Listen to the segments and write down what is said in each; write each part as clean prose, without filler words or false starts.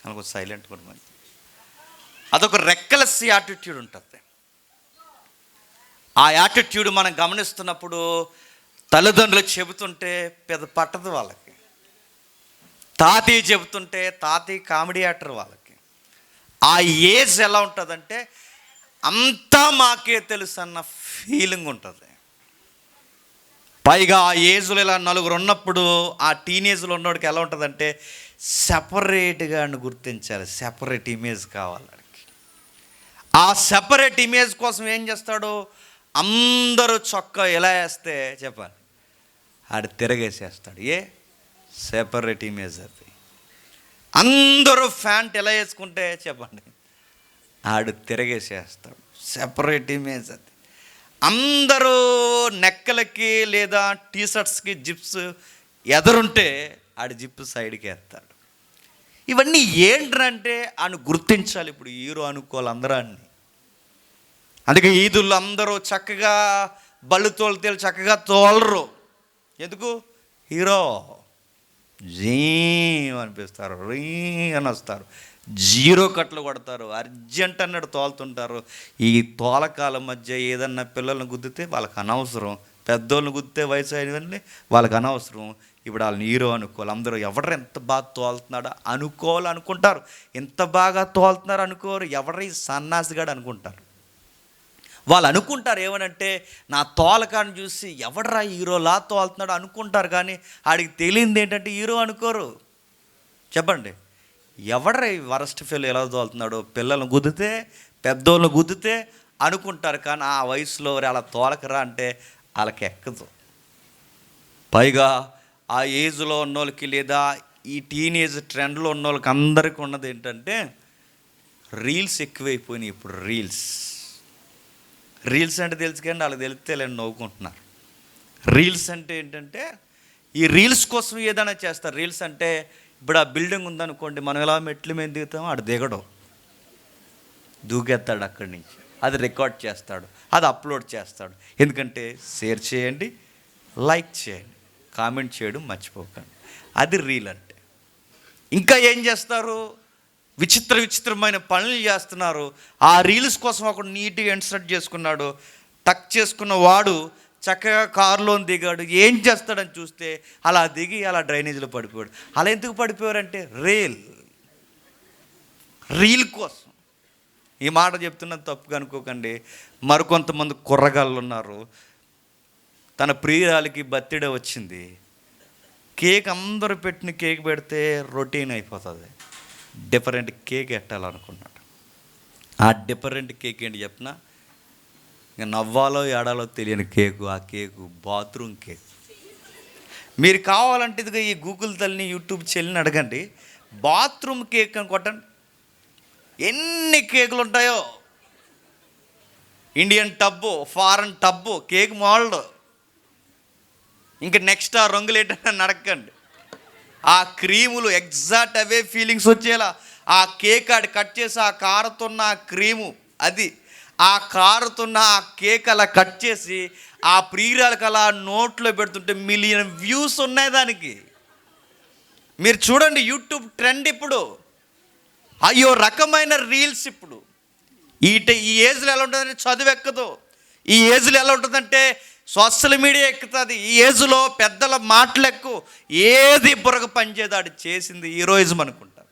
మనకు సైలెంట్ కూడా మంచి, అదొక రెక్కలెస్ యాటిట్యూడ్ ఉంటుంది. ఆ యాటిట్యూడ్ మనం గమనిస్తున్నప్పుడు తల్లిదండ్రులు చెబుతుంటే పెద్ద పట్టదు వాళ్ళకి, తాతయ్య చెబుతుంటే తాతయ్య కామెడీ యాక్టర్ వాళ్ళకి. ఆ ఏజ్ ఎలా ఉంటుందంటే అంతా మాకే తెలుసు అన్న ఫీలింగ్ ఉంటుంది. పైగా ఆ ఏజ్లో ఇలా నలుగురు ఉన్నప్పుడు ఆ టీనేజ్లో ఉన్నవాడికి ఎలా ఉంటుందంటే సెపరేట్గా గుర్తించాలి, సెపరేట్ ఇమేజ్ కావాలి. ఆ సెపరేట్ ఇమేజ్ కోసం ఏం చేస్తాడు, అందరూ చొక్కా ఎలా వేస్తే చెప్పాలి ఆడు తిరగేసేస్తాడు. సెపరేట్ ఇమేజ్ అది. అందరూ ప్యాంట్ ఎలా వేసుకుంటే చెప్పండి ఆడు తిరగేసేస్తాడు. సెపరేట్ ఇమేజ్ అది. అందరూ నెక్కలకి లేదా టీషర్ట్స్కి జిప్స్ ఎదరుంటే ఆడు జిప్పు సైడ్కి వేస్తాడు. ఇవన్నీ ఏంటంటే అని గుర్తించాలి. ఇప్పుడు హీరో అనుకోవాలి అందరూ అన్ని. అందుకే ఈదుల్లో అందరూ చక్కగా బళ్ళు తోలితే చక్కగా తోలరు. ఎందుకు? హీరో జీ అనిపిస్తారు, రీ అని వస్తారు, జీరో కట్లు కొడతారు, అర్జెంట్ అన్నట్టు తోలుతుంటారు. ఈ తోలకాల మధ్య ఏదన్నా పిల్లల్ని గుద్దితే వాళ్ళకి అనవసరం, పెద్దోళ్ళని గుద్దితే వయసు అయినవన్నీ వాళ్ళకి అనవసరం. ఇప్పుడు వాళ్ళని హీరో అనుకోవాలి అందరూ. ఎవరు ఎంత బాగా తోలుతున్నాడో అనుకుంటారు, ఎంత బాగా తోలుతున్నారు అనుకోరు. ఎవరి సన్నాసిగాడు అనుకుంటారు. వాళ్ళు అనుకుంటారు ఏమనంటే నా తోలకాన్ని చూసి ఎవడరా హీరోలా తోలుతున్నాడు అనుకుంటారు. కానీ ఆడికి తెలియంది ఏంటంటే హీరో అనుకోరు. చెప్పండి, ఎవడరా ఈ వరస్ట్ ఫెయిల్ ఎలా తోలుతున్నాడో, పిల్లలను గుద్దితే పెద్దోళ్ళని గుద్దితే అనుకుంటారు. కానీ ఆ వయసులో అలా తోలకరా అంటే వాళ్ళకి ఎక్కదు. పైగా ఆ ఏజ్లో ఉన్నోళ్ళకి లేదా ఈ టీనేజ్ ట్రెండ్లో ఉన్నోళ్ళకి అందరికీ ఉన్నది ఏంటంటే రీల్స్ ఎక్కువైపోయినాయి. ఇప్పుడు రీల్స్ అంటే తెలుసు కానీ వాళ్ళకి తెలిస్తే లేని నవ్వుకుంటున్నారు. రీల్స్ అంటే ఏంటంటే ఈ రీల్స్ కోసం ఏదైనా చేస్తారు. రీల్స్ అంటే ఇప్పుడు ఆ బిల్డింగ్ ఉందనుకోండి, మనం ఎలా మెట్లు మీద దిగుతామో ఆడు దిగడం, దూకేస్తాడు అక్కడి నుంచి, అది రికార్డ్ చేస్తాడు, అది అప్లోడ్ చేస్తాడు. ఎందుకంటే షేర్ చేయండి, లైక్ చేయండి, కామెంట్ చేయడం మర్చిపోకండి. అది రీల్ అంటే. ఇంకా ఏం చేస్తారు, విచిత్రమైన పనులు చేస్తున్నారు. ఆ రీల్స్ కోసం ఒకడు నీట్గా ఇన్సర్ట్ చేసుకున్నాడు, టక్ చేసుకున్న వాడు చక్కగా కారులో దిగాడు. ఏం చేస్తాడని చూస్తే అలా దిగి అలా డ్రైనేజీలో పడిపోయాడు. అలా ఎందుకు పడిపోయారంటే రీల్ కోసం. ఈ మాట చెప్తున్నది తప్పుగా అనుకోకండి. మరికొంతమంది కుర్రగాళ్ళు ఉన్నారు, తన ప్రియురాలికి బర్త్డే వచ్చింది, కేక్ అందరూ పెట్టిన కేక్ పెడితే రొటీన్ అయిపోతుంది. డిఫరెంట్ కేక్ పెట్టాలనుకున్నాడు. ఆ డిఫరెంట్ కేక్ ఏంటి చెప్పిన, ఇంకా నవ్వాలో ఏడాలో తెలియని కేకు. ఆ కేకు బాత్రూమ్ కేక్. మీరు కావాలంటే ఇదిగా ఈ గూగుల్ తల్లిని, యూట్యూబ్ చెల్లిని అడగండి, బాత్రూమ్ కేక్ అని కొట్టండి, ఎన్ని కేకులు ఉంటాయో. Indian tub, foreign tub, cake mould. ఇంక నెక్స్ట్ ఆ రంగులేటని అడగండి, ఆ క్రీములు ఎగ్జాక్ట్ అవే ఫీలింగ్స్ వచ్చేలా ఆ కేక్ ఆడి కట్ చేసి ఆ కారుతున్న ఆ క్రీము, అది ఆ కారుతున్న ఆ కేక్ అలా కట్ చేసి ఆ ప్రియురాలకు అలా నోట్లో పెడుతుంటే మిలియన్ వ్యూస్ ఉన్నాయి దానికి. మీరు చూడండి యూట్యూబ్ ట్రెండ్ ఇప్పుడు. అయ్యో రకమైన రీల్స్ ఇప్పుడు. ఈ ఏజ్లో ఎలా ఉంటుందంటే చదువు ఎక్కదు. ఈ ఏజ్లో ఎలా ఉంటుందంటే సోషల్ మీడియా ఎక్కుతుంది. ఈ ఏజ్లో పెద్దల మాటలు ఎక్కువ, ఏది బుర్రకు పనిచేదాడు చేసింది హీరోయిజం అనుకుంటారు.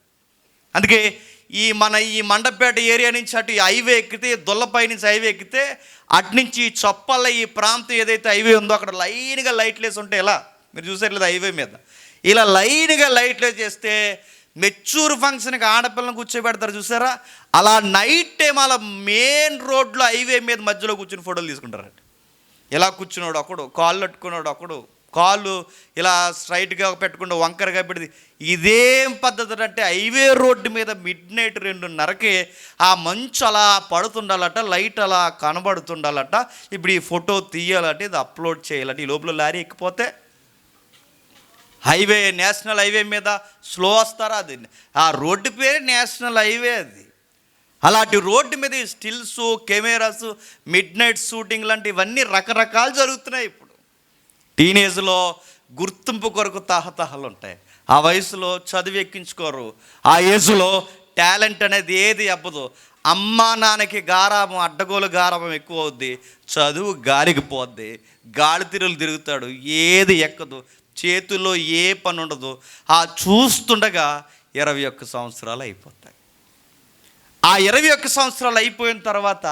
అందుకే ఈ మండపేట ఏరియా నుంచి అటు హైవే ఎక్కితే, దొల్లపై నుంచి హైవే ఎక్కితే, అటునుంచి చొప్పల ఈ ప్రాంతం ఏదైతే హైవే ఉందో అక్కడ లైన్గా లైట్లు వేసి ఉంటే ఎలా మీరు చూసారు లేదా, హైవే మీద ఇలా లైన్గా లైట్లు చేస్తే మెచ్యూర్ ఫంక్షన్కి ఆడపిల్లని కూర్చోబెడతారు చూసారా, అలా నైట్ టైం అలా మెయిన్ రోడ్లో హైవే మీద మధ్యలో కూర్చుని ఫోటోలు తీసుకుంటారంట. ఇలా కూర్చున్నాడు ఒకడు, కాళ్ళు పెట్టుకున్నాడు ఒకడు, కాళ్ళు ఇలా స్ట్రైట్గా పెట్టుకుంటూ వంకరగా పెడితే. ఇదేం పద్ధతి అంటే హైవే రోడ్డు మీద మిడ్-నైట్ 2:30కి ఆ మంచు అలా పడుతుండాలట, లైట్ అలా కనబడుతుండాలట. ఇప్పుడు ఈ ఫోటో తీయాలంటే ఇది అప్లోడ్ చేయాలంటే ఈ లోపల లారీ ఎక్కిపోతే హైవే, నేషనల్ హైవే మీద స్లో వస్తారా, అది ఆ రోడ్డు పేరే నేషనల్ హైవే. అది అలాంటి రోడ్డు మీద స్టిల్స్, కెమెరాస్, మిడ్-నైట్ షూటింగ్ లాంటి ఇవన్నీ రకరకాలు జరుగుతున్నాయి ఇప్పుడు. టీనేజ్లో గుర్తింపు కొరకు తహతహలు ఉంటాయి. ఆ వయసులో చదువు ఎక్కించుకోరు. ఆ ఏజ్లో టాలెంట్ అనేది ఏది అవ్వదు. అమ్మా నాన్నకి గారాబం, అడ్డగోలు గారాబం ఎక్కువ అవుద్ది. చదువు గాలికి పోద్ది. గాలి తిరులు తిరుగుతాడు, ఏది ఎక్కదు, చేతుల్లో ఏ పని ఉండదు. ఆ చూస్తుండగా 21 సంవత్సరాలు అయిపోతాయి. ఆ 21 సంవత్సరాలు అయిపోయిన తర్వాత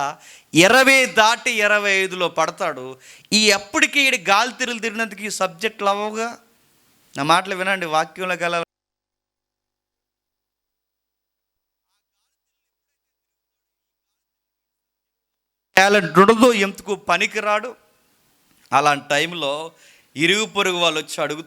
20 దాటి 25లో పడతాడు. అప్పటికి ఈ గాలి తిరులు తిరిగినందుకు ఈ సబ్జెక్టులు అవ్వగా. నా మాటలు వినండి, వాక్యంలో గల టాలెంట్ ఉండదు, ఎందుకు పనికిరాడు. అలాంటి టైంలో ఇరుగు పొరుగు వాళ్ళు వచ్చి అడుగు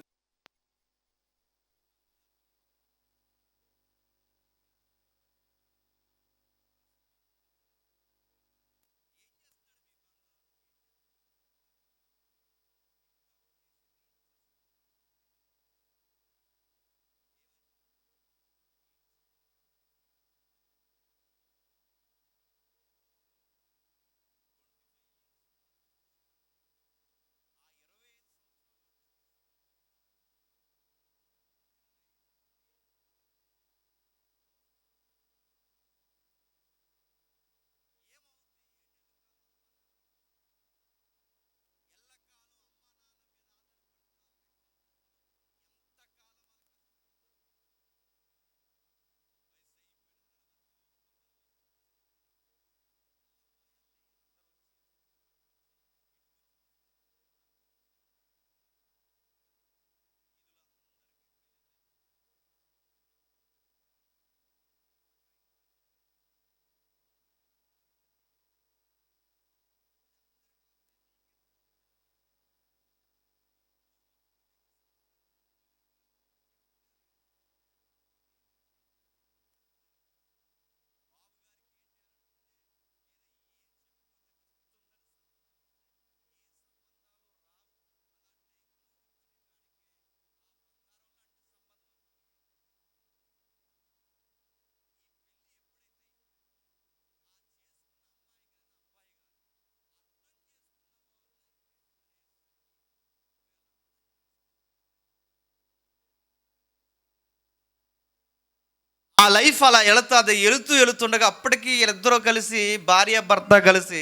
ఆ లైఫ్ అలా వెళుతుంది. వెళుతుండగా అప్పటికి వీళ్ళిద్దరూ కలిసి, భార్య భర్త కలిసి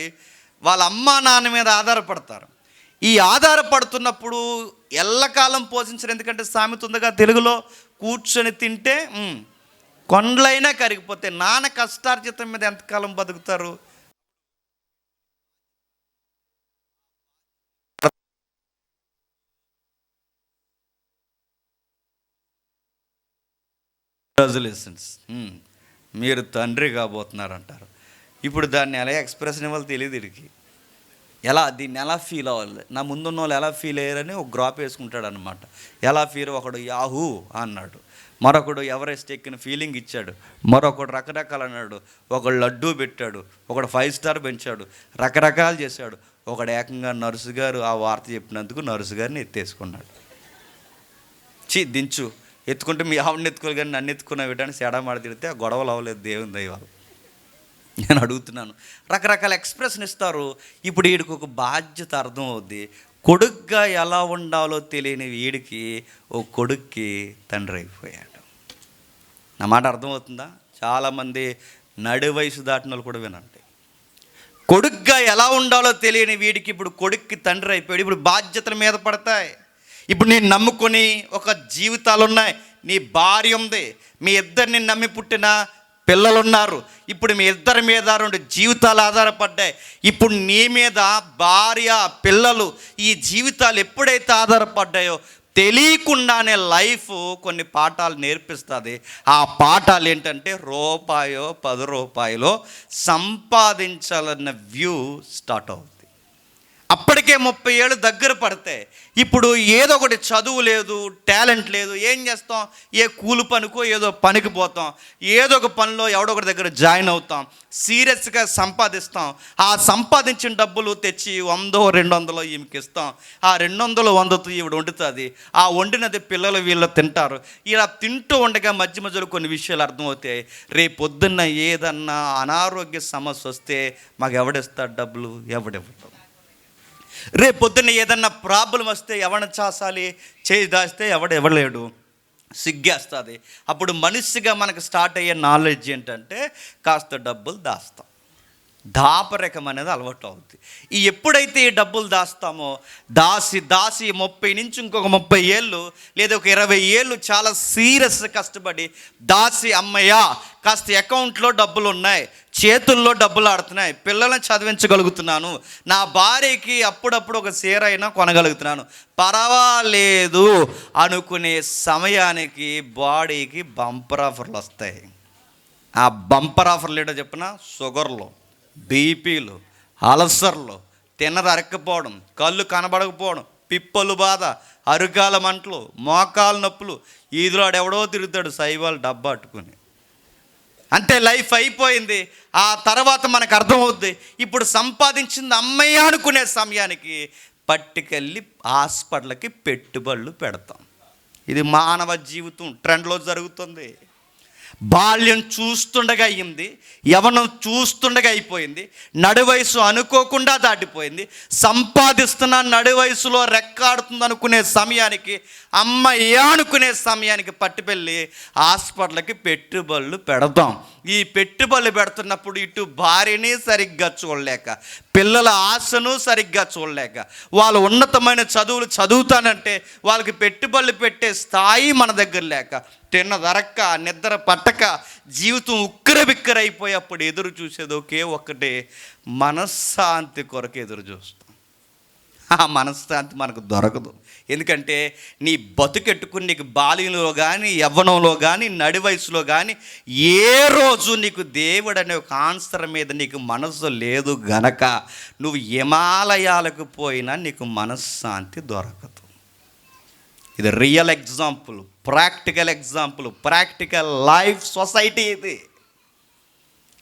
వాళ్ళ అమ్మా నాన్న మీద ఆధారపడతారు. ఈ ఆధారపడుతున్నప్పుడు ఎల్లకాలం పోషించరు. ఎందుకంటే సామెత ఉందిగా తెలుగులో, కూర్చొని తింటే కొండలైనా కరిగిపోతే. నాన్న కష్టార్జితం మీద ఎంతకాలం బతుకుతారు? కంగ్రాచులేషన్స్, మీరు తండ్రి కాబోతున్నారు అంటారు. ఇప్పుడు దాన్ని ఎలా ఎక్స్ప్రెషన్ ఇవ్వాలో తెలియదు వీడికి. దీన్ని ఎలా ఫీల్ అవ్వాలి, నా ముందున్న వాళ్ళు ఎలా ఫీల్ అయ్యారని ఒక గ్రాప్ వేసుకుంటాడు అనమాట. ఎలా ఫీల్, ఒకడు యాహూ అన్నాడు, మరొకడు ఎవరెస్ట్ ఎక్కిన ఫీలింగ్ ఇచ్చాడు, మరొకడు రకరకాలు అన్నాడు, ఒకడు లడ్డూ పెట్టాడు, ఒకడు 5 స్టార్ పెంచాడు, రకరకాలు చేశాడు. ఒకడు ఏకంగా నర్సు గారు ఆ వార్త చెప్పినందుకు నర్సు గారిని ఎత్తేసుకున్నాడు. దించు, ఎత్తుకుంటే మీ ఆవిడని ఎత్తుకోవాలి కానీ నన్ను ఎత్తుకున్న వీటాన్ని సెడామాడ తిడితే ఆ గొడవలు అవ్వలేదు. దేవుని దైవాలు నేను అడుగుతున్నాను. రకరకాల ఎక్స్ప్రెషన్ ఇస్తారు. ఇప్పుడు వీడికి ఒక బాధ్యత అర్థం అవుద్ది. కొడుగ్గా ఎలా ఉండాలో తెలియని వీడికి ఓ కొడుక్కి తండ్రి అయిపోయాడు. నా మాట అర్థమవుతుందా? చాలామంది నడి వయసు దాటిన వాళ్ళు కూడా వినండి. కొడుగ్గా ఎలా ఉండాలో తెలియని వీడికి ఇప్పుడు కొడుక్కి తండ్రి అయిపోయాడు. ఇప్పుడు బాధ్యతల మీద పడతాయి. ఇప్పుడు నేను నమ్ముకొని ఒక జీవితాలు ఉన్నాయి. నీ భార్య ఉంది, మీ ఇద్దరిని నమ్మి పుట్టిన పిల్లలున్నారు. ఇప్పుడు మీ ఇద్దరి మీద 2 జీవితాలు ఆధారపడ్డాయి. ఇప్పుడు నీ మీద భార్య, పిల్లలు, ఈ జీవితాలు ఎప్పుడైతే ఆధారపడ్డాయో తెలియకుండానే లైఫ్ కొన్ని పాఠాలు నేర్పిస్తుంది. ఆ పాఠాలు ఏంటంటే రూపాయో 10 రూపాయలో సంపాదించాలన్న వ్యూ స్టార్ట్ అవుతుంది. అప్పటికే 30 ఏళ్ళు దగ్గర పడితే ఇప్పుడు ఏదో ఒకటి, చదువు లేదు, టాలెంట్ లేదు, ఏం చేస్తాం? ఏ కూలి పనికో ఏదో పనికి పోతాం, ఏదో ఒక పనిలో ఎవడో ఒకటి దగ్గర జాయిన్ అవుతాం, సీరియస్గా సంపాదిస్తాం. ఆ సంపాదించిన డబ్బులు తెచ్చి 100 200 ఈమెకి ఇస్తాం. ఆ 200 100తో ఈవిడ వండుతుంది. ఆ వండినది పిల్లలు వీళ్ళు తింటారు. ఇలా తింటూ ఉండగా మధ్య మధ్యలో కొన్ని విషయాలు అర్థమవుతాయి. రేపు పొద్దున్న ఏదన్నా అనారోగ్య సమస్య వస్తే మాకు ఎవడిస్తాడు డబ్బులు? ఎవడివ్వడు. రేపు పొద్దున్న ఏదన్నా ప్రాబ్లం వస్తే ఎవరిని చాసాలి? చేయి దాస్తే ఎవడెవడలేడు. సిగ్గేస్తుంది. అప్పుడు మనిషిగా మనకు స్టార్ట్ అయ్యే నాలెడ్జ్ ఏంటంటే కాస్త డబ్బులు దాస్తాం. దాపరికం అనేది అలవాటు అవుతుంది. ఎప్పుడైతే ఈ డబ్బులు దాస్తామో దాసి 30 నుంచి ఇంకొక 30 ఏళ్ళు లేదా ఒక 20 ఏళ్ళు చాలా సీరియస్ కష్టపడి దాసి అమ్మయ్య కాస్త అకౌంట్లో డబ్బులు ఉన్నాయి, చేతుల్లో డబ్బులు ఆడుతున్నాయి, పిల్లల్ని చదివించగలుగుతున్నాను, నా భార్యకి అప్పుడప్పుడు ఒక చీర అయినా కొనగలుగుతున్నాను, పర్వాలేదు అనుకునే సమయానికి బాడీకి బంపర్ ఆఫర్లు వస్తాయి. ఆ బంపర్ ఆఫర్లు ఏంటో చెప్పిన షుగర్లు, బీపీలు, అల్సర్లు, తిన్నది అరక్కపోవడం, కళ్ళు కనబడకపోవడం, పిప్పలు బాధ, అరుకాల మంటలు, మోకాలు నొప్పులు, ఈదులో ఎవడో తిరుగుతాడు సైబాల్ డబ్బా అట్టుకుని. అంతే, లైఫ్ అయిపోయింది. ఆ తర్వాత మనకు అర్థమవుద్ది ఇప్పుడు సంపాదించింది అమ్మయ్య అనుకునే సమయానికి పట్టుకెళ్ళి హాస్పిటల్కి పెట్టుబడులు పెడతాం. ఇది మానవ జీవితం ట్రెండ్లో జరుగుతుంది. బాల్యం చూస్తుండగా అయ్యింది, యవ్వనం చూస్తుండగా అయిపోయింది, నడువయసు అనుకోకుండా దాటిపోయింది, సంపాదిస్తున్న నడువయసులో రెక్కాడుతుంది అనుకునే సమయానికి అమ్మయ్య అనుకునే సమయానికి పట్టుకెళ్ళి హాస్పిటల్కి పెట్టుబడులు పెడతాం. ఈ పెట్టుబడులు పెడుతున్నప్పుడు ఇటు భార్యని సరిగ్గా చూడలేక, పిల్లల ఆశను సరిగ్గా చూడలేక, వాళ్ళు ఉన్నతమైన చదువులు చదువుతానంటే వాళ్ళకి పెట్టుబడులు పెట్టే స్థాయి మన దగ్గర లేక, తిన్నదరక్క నిద్ర పట్టక జీవితం ఉక్కిరబిక్కిరైపోయేప్పుడు ఎదురు చూసేది ఒకే ఒక్కటే, మనశ్శాంతి కొరకు ఎదురు చూస్తాం. ఆ మనశ్శాంతి మనకు దొరకదు. ఎందుకంటే నీ బతుకెట్టుకుని నీకు బాల్యంలో కానీ యవ్వనంలో కానీ నడి వయసులో కానీ ఏ రోజు నీకు దేవుడు అనే ఒక ఆన్సర్ మీద నీకు మనసు లేదు గనక నువ్వు హిమాలయాలకు పోయినా నీకు మనశ్శాంతి దొరకదు. ఇది real example, practical example, practical life society ఇది.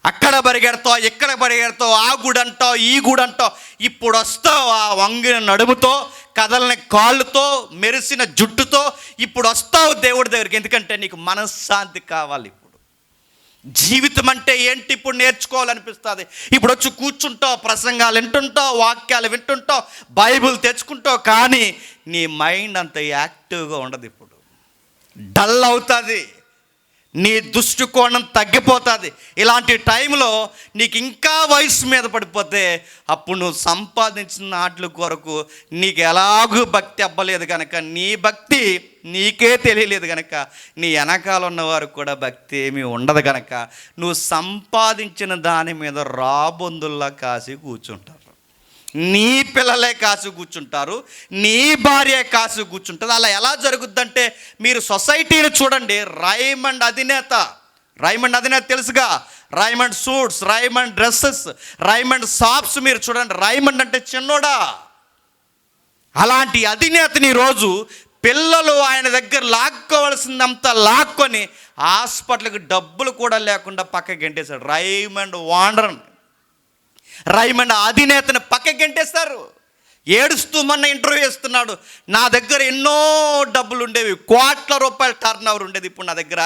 అక్కడ పరిగెడతావు, ఇక్కడ పరిగెడతావు, ఆ గుడంటావు, ఈ గుడంటావు, ఇప్పుడు వస్తావు ఆ వంగిన నడుముతో, కదలని కాళ్ళతో, మెరిసిన జుట్టుతో ఇప్పుడు వస్తావు దేవుడి దగ్గరికి. ఎందుకంటే నీకు మనశ్శాంతి కావాలి. ఇప్పుడు జీవితం అంటే ఏంటి ఇప్పుడు నేర్చుకోవాలనిపిస్తుంది. ఇప్పుడు వచ్చి కూర్చుంటావు, ప్రసంగాలు వింటుంటావు, వాక్యాలు వింటుంటావు, బైబిల్ తెచ్చుకుంటావు, కానీ నీ మైండ్ అంత యాక్టివ్గా ఉండదు. ఇప్పుడు డల్ అవుతుంది, నీ దృష్టికోణం తగ్గిపోతుంది. ఇలాంటి టైంలో నీకు ఇంకా వయసు మీద పడిపోతే అప్పుడు నువ్వు సంపాదించిన వాటి కొరకు నీకు ఎలాగూ భక్తి అవ్వలేదు కనుక, నీ భక్తి నీకే తెలియలేదు కనుక, నీ వెనకాల ఉన్నవారు కూడా భక్తి ఏమీ ఉండదు కనుక, నువ్వు సంపాదించిన దాని మీద రాబొందుల్లా కాసి కూర్చుంటారు. నీ పిల్లలే కాసు కూర్చుంటారు, నీ భార్య కాసు కూర్చుంటుంది. అలా ఎలా జరుగుద్దంటే మీరు సొసైటీని చూడండి. రైమండ్ అధినేత తెలుసుగా, Raymond suits, Raymond dresses, Raymond shops మీరు చూడండి. రైమండ్ అంటే చిన్నోడా. అలాంటి అధినేతని రోజు పిల్లలు ఆయన దగ్గర లాక్కోవలసిందంతా లాక్కొని హాస్పిటల్కి డబ్బులు కూడా లేకుండా పక్కకి గెంటేశాడు. రైమండ్ వాండర్, రైమండ్ అధినేతను పక్కకి గెంటేస్తారు. ఏడుస్తూ మొన్న ఇంటర్వ్యూ చేస్తున్నాడు. నా దగ్గర ఎన్నో డబ్బులు ఉండేవి, కోట్ల రూపాయల టర్న్ ఓవర్ ఉండేది, ఇప్పుడు నా దగ్గర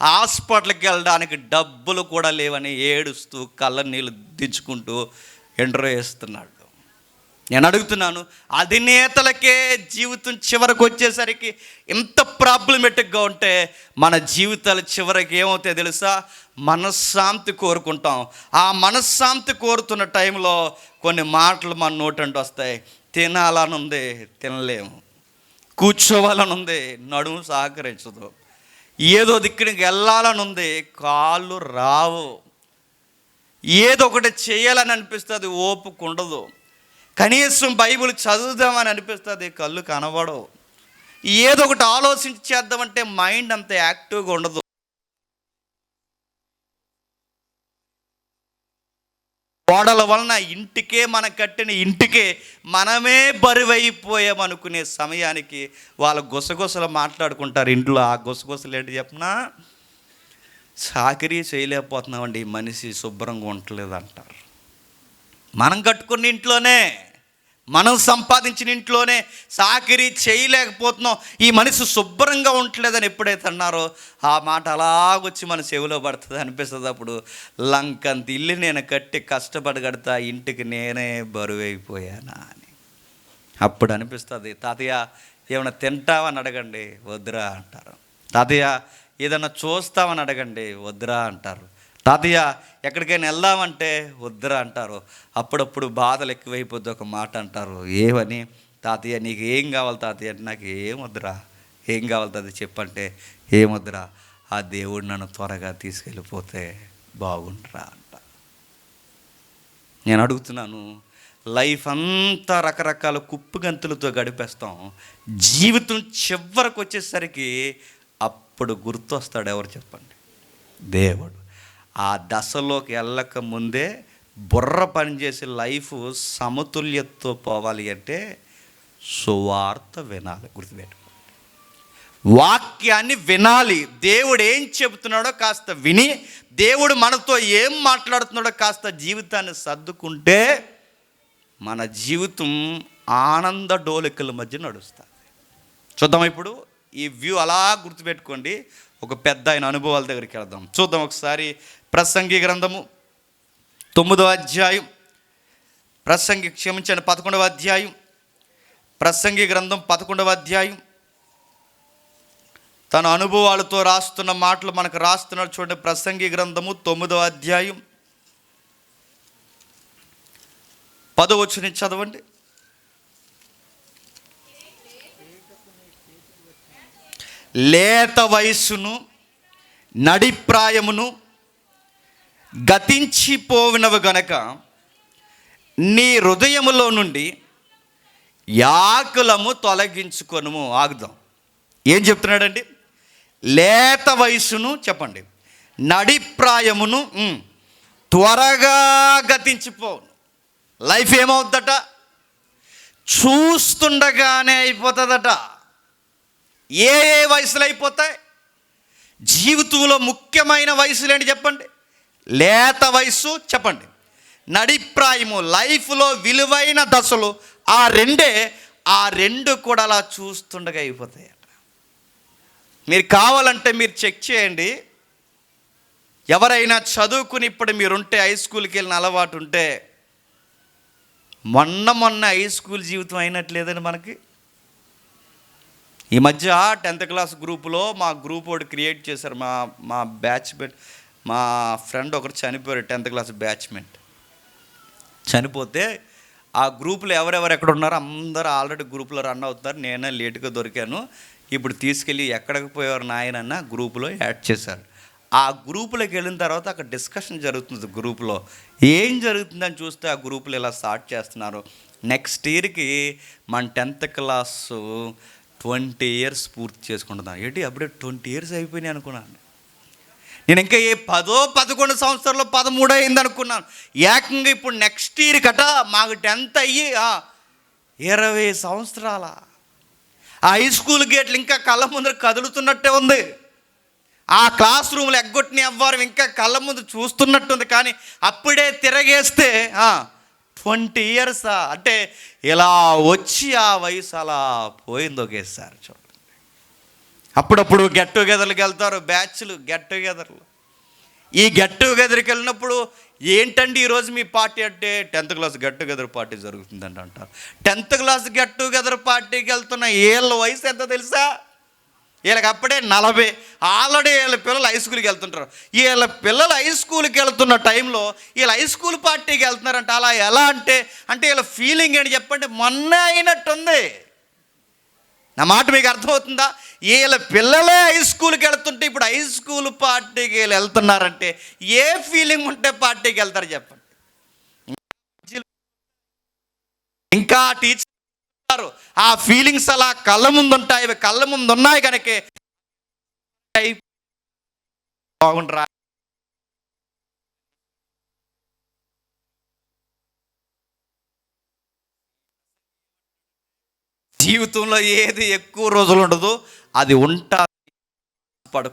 హాస్పిటల్కి వెళ్ళడానికి డబ్బులు కూడా లేవని ఏడుస్తూ కళ్ళ నీళ్ళు దించుకుంటూ ఇంటర్వ్యూ చేస్తున్నాడు. నేను అడుగుతున్నాను, అధినేతలకే జీవితం చివరికి వచ్చేసరికి ఎంత ప్రాబ్లమేటిక్గా ఉంటే మన జీవితాలు చివరికి ఏమవుతాయో తెలుసా? మనశ్శాంతి కోరుకుంటాం. ఆ మనశ్శాంతి కోరుతున్న టైంలో కొన్ని మాటలు మన నోటంటూ వస్తాయి. తినాలని ఉంది, తినలేము. కూర్చోవాలని ఉంది, నడుము సహకరించదు. ఏదో దిక్కునికి వెళ్ళాలని ఉంది, కాళ్ళు రావు. ఏదో ఒకటి చేయాలని అనిపిస్తుంది, ఓపిక ఉండదు. కనీసం బైబిల్ చదువుదామని అనిపిస్తుంది, కళ్ళు కనబడవు. ఏదో ఒకటి ఆలోచించి చేద్దామంటే మైండ్ అంత యాక్టివ్గా ఉండదు. గోడల వలన ఇంటికే, మన కట్టిన ఇంటికే మనమే బరువైపోయామనుకునే సమయానికి వాళ్ళు గుసగుసలు మాట్లాడుకుంటారు ఇంట్లో. ఆ గుసగుసలు ఏంటి చెప్పనా? చాకరీ చేయలేకపోతున్నామండి, ఈ మనిషి శుభ్రంగా ఉండట్లేదు అంటారు. మనం కట్టుకున్న ఇంట్లోనే, మనం సంపాదించిన ఇంట్లోనే చాకరీ చేయలేకపోతున్నాం, ఈ మనిషి శుభ్రంగా ఉండట్లేదని ఎప్పుడైతే అన్నారో ఆ మాట అలాగొచ్చి మన చెవిలో పడుతుంది. అనిపిస్తుంది అప్పుడు, లంకంత ఇల్లు నేను కట్టి కష్టపడి కడతా, ఇంటికి నేనే బరువైపోయానా అని. అప్పుడు అనిపిస్తుంది, తాతయ్య ఏమైనా తింటావని అడగండి, వద్దురా అంటారు. తాతయ్య ఏదన్నా చూస్తామని అడగండి, వద్దురా అంటారు. తాతయ్య ఎక్కడికైనా వెళ్దామంటే వద్దురా అంటారు. అప్పుడప్పుడు బాధలు ఎక్కువైపోద్ది, ఒక మాట అంటారు. ఏమని? తాతయ్య నీకు ఏం కావాలి తాతయ్య అంటే, నాకు ఏం వద్దురా. ఏం కావాలి తాతయ్య చెప్పంటే, ఏం వద్దురా, ఆ దేవుడు నన్ను త్వరగా తీసుకెళ్ళిపోతే బాగుండురా అంట. నేను అడుగుతున్నాను, లైఫ్ అంతా రకరకాల కుప్పుగంతులతో గడిపేస్తాం. జీవితం చివరికి వచ్చేసరికి అప్పుడు గుర్తొస్తాడు ఎవరు చెప్పండి? దేవుడు. ఆ దశలోకి వెళ్ళక ముందే బుర్ర పనిచేసి లైఫ్ సమతుల్యతతో పోవాలి అంటే సువార్త వినాలి. గుర్తుపెట్టుకోండి, వాక్యాన్ని వినాలి. దేవుడు ఏం చెబుతున్నాడో కాస్త విని, దేవుడు మనతో ఏం మాట్లాడుతున్నాడో కాస్త జీవితాన్ని సర్దుకుంటే మన జీవితం ఆనంద డోలికల మధ్య నడుస్తుంది. చూద్దాం ఇప్పుడు ఈ వ్యూ అలా గుర్తుపెట్టుకోండి. ఒక పెద్ద ఆయన అనుభవాల దగ్గరికి వెళ్దాం. చూద్దాం ఒకసారి ప్రసంగి గ్రంథము 9వ అధ్యాయం, 11వ అధ్యాయం, ప్రసంగి గ్రంథం 11వ అధ్యాయం. తన అనుభవాలతో రాస్తున్న మాటలు మనకు రాస్తున్నాడు చూడండి. ప్రసంగి గ్రంథము 9వ అధ్యాయం 10వ వచనం చదవండి. లేత వయస్సును నడిప్రాయమును గతించిపోవినవి గనక నీ హృదయములో నుండి యాకులము తొలగించుకొనుము. ఆగుదాం. ఏం చెప్తున్నాడండి? లేత వయస్సును చెప్పండి, నడిప్రాయమును త్వరగా గతించిపోను. లైఫ్ ఏమవుద్దట? చూస్తుండగానే అయిపోతుందట. ఏ వయసులో అయిపోతాయి? జీవితంలో ముఖ్యమైన వయసులు ఏంటి చెప్పండి? లేత వయసు చెప్పండి, నడిప్రాయము. లైఫ్లో విలువైన దశలు ఆ రెండు కూడా అలా చూస్తుండగా అయిపోతాయట. మీరు కావాలంటే మీరు చెక్ చేయండి. ఎవరైనా చదువుకుని ఇప్పుడు మీరుంటే, హై స్కూల్కి వెళ్ళిన అలవాటు ఉంటే, మొన్న హై స్కూల్ జీవితం అయినట్లేదని మనకి. ఈ మధ్య 10th క్లాస్ గ్రూపులో మా గ్రూప్ ఒకటి క్రియేట్ చేశారు. మా బ్యాచ్మెంట్, మా ఫ్రెండ్ ఒకరు చనిపోయారు. 10th క్లాస్ బ్యాచ్మెంట్ చనిపోతే ఆ గ్రూపులో ఎవరెవరు ఎక్కడ ఉన్నారో అందరూ ఆల్రెడీ గ్రూపులో రన్ అవుతున్నారు. నేనే లేటుగా దొరికాను. ఇప్పుడు తీసుకెళ్ళి ఎక్కడికి పోయేవారు నాయనన్న గ్రూపులో యాడ్ చేశారు. ఆ గ్రూపులోకి వెళ్ళిన తర్వాత అక్కడ డిస్కషన్ జరుగుతుంది. గ్రూపులో ఏం జరుగుతుందని చూస్తే ఆ గ్రూపులో ఇలా స్టార్ట్ చేస్తున్నారు. నెక్స్ట్ ఇయర్కి మన 10th క్లాసు 20 years పూర్తి చేసుకుంటున్నాను. ఏంటి అప్పుడే 20 years అయిపోయినాయి అనుకున్నాను. నేను ఇంకా 10-11 సంవత్సరాలు 13 అయింది అనుకున్నాను. ఏకంగా ఇప్పుడు నెక్స్ట్ ఇయర్ కట మాకు 10th అయ్యి 20 సంవత్సరాల. ఆ హై స్కూల్ గేట్లు ఇంకా కళ్ళ ముందు కదులుతున్నట్టే ఉంది. ఆ క్లాస్ రూమ్లో ఎగ్గొట్టిన అవ్వారు ఇంకా కళ్ళ ముందు చూస్తున్నట్టుంది. కానీ అప్పుడే తిరగేస్తే 20 years అంటే ఇలా వచ్చి ఆ వయసు అలా పోయింది ఒకేసారి. చూడండి, అప్పుడప్పుడు గెట్ టుగెదర్కి వెళ్తారు, బ్యాచ్లు గెట్ టుగెదర్లు. ఈ గెట్ టుగెదర్కి వెళ్ళినప్పుడు ఏంటండి ఈరోజు మీ పార్టీ అంటే 10th class get together party జరుగుతుందండి అంటారు. 10th క్లాస్ గెట్ టుగెదర్ పార్టీకి వెళ్తున్న వీళ్ళ వయసు ఎంత తెలుసా? వీళ్ళకి అప్పుడే 40. ఆల్రెడీ వీళ్ళ పిల్లలు హై స్కూల్కి వెళ్తుంటారు. వీళ్ళ పిల్లలు హై స్కూల్కి వెళ్తున్న టైంలో వీళ్ళు హై స్కూల్ పార్టీకి వెళ్తున్నారంట. అలా ఎలా అంటే వీళ్ళ ఫీలింగ్ ఏంటి చెప్పండి? మొన్న అయినట్టుంది. నా మాట మీకు అర్థమవుతుందా? వీళ్ళ పిల్లలే హై స్కూల్కి వెళ్తుంటే ఇప్పుడు హై స్కూల్ పార్టీకి వీళ్ళు వెళ్తున్నారంటే ఏ ఫీలింగ్ ఉంటే పార్టీకి వెళ్తారు చెప్పండి? ఇంకా టీచర్ ఆ ఫీలింగ్స్ అలా కళ్ళ ముందు ఉంటాయి. కళ్ళ ముందు ఉన్నాయి కనుక బాగుండరా. జీవితంలో ఏది ఎక్కువ రోజులు ఉండదు, అది ఉంటా పడు.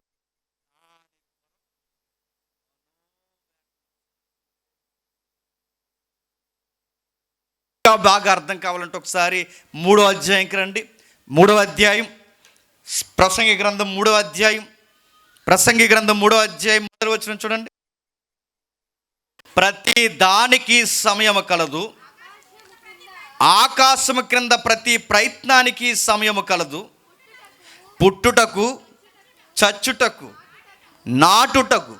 బాగా అర్థం కావాలంటే ఒకసారి 3వ అధ్యాయంకి రండి. 3వ అధ్యాయం ప్రసంగి గ్రంథం 3వ అధ్యాయం, ప్రసంగి గ్రంథం 3వ అధ్యాయం 1వ వచనం చూడండి. ప్రతి దానికి సమయము కలదు, ఆకాశము క్రింద ప్రతి ప్రయత్నానికి సమయము కలదు. పుట్టుటకు, చచ్చుటకు, నాటుటకు,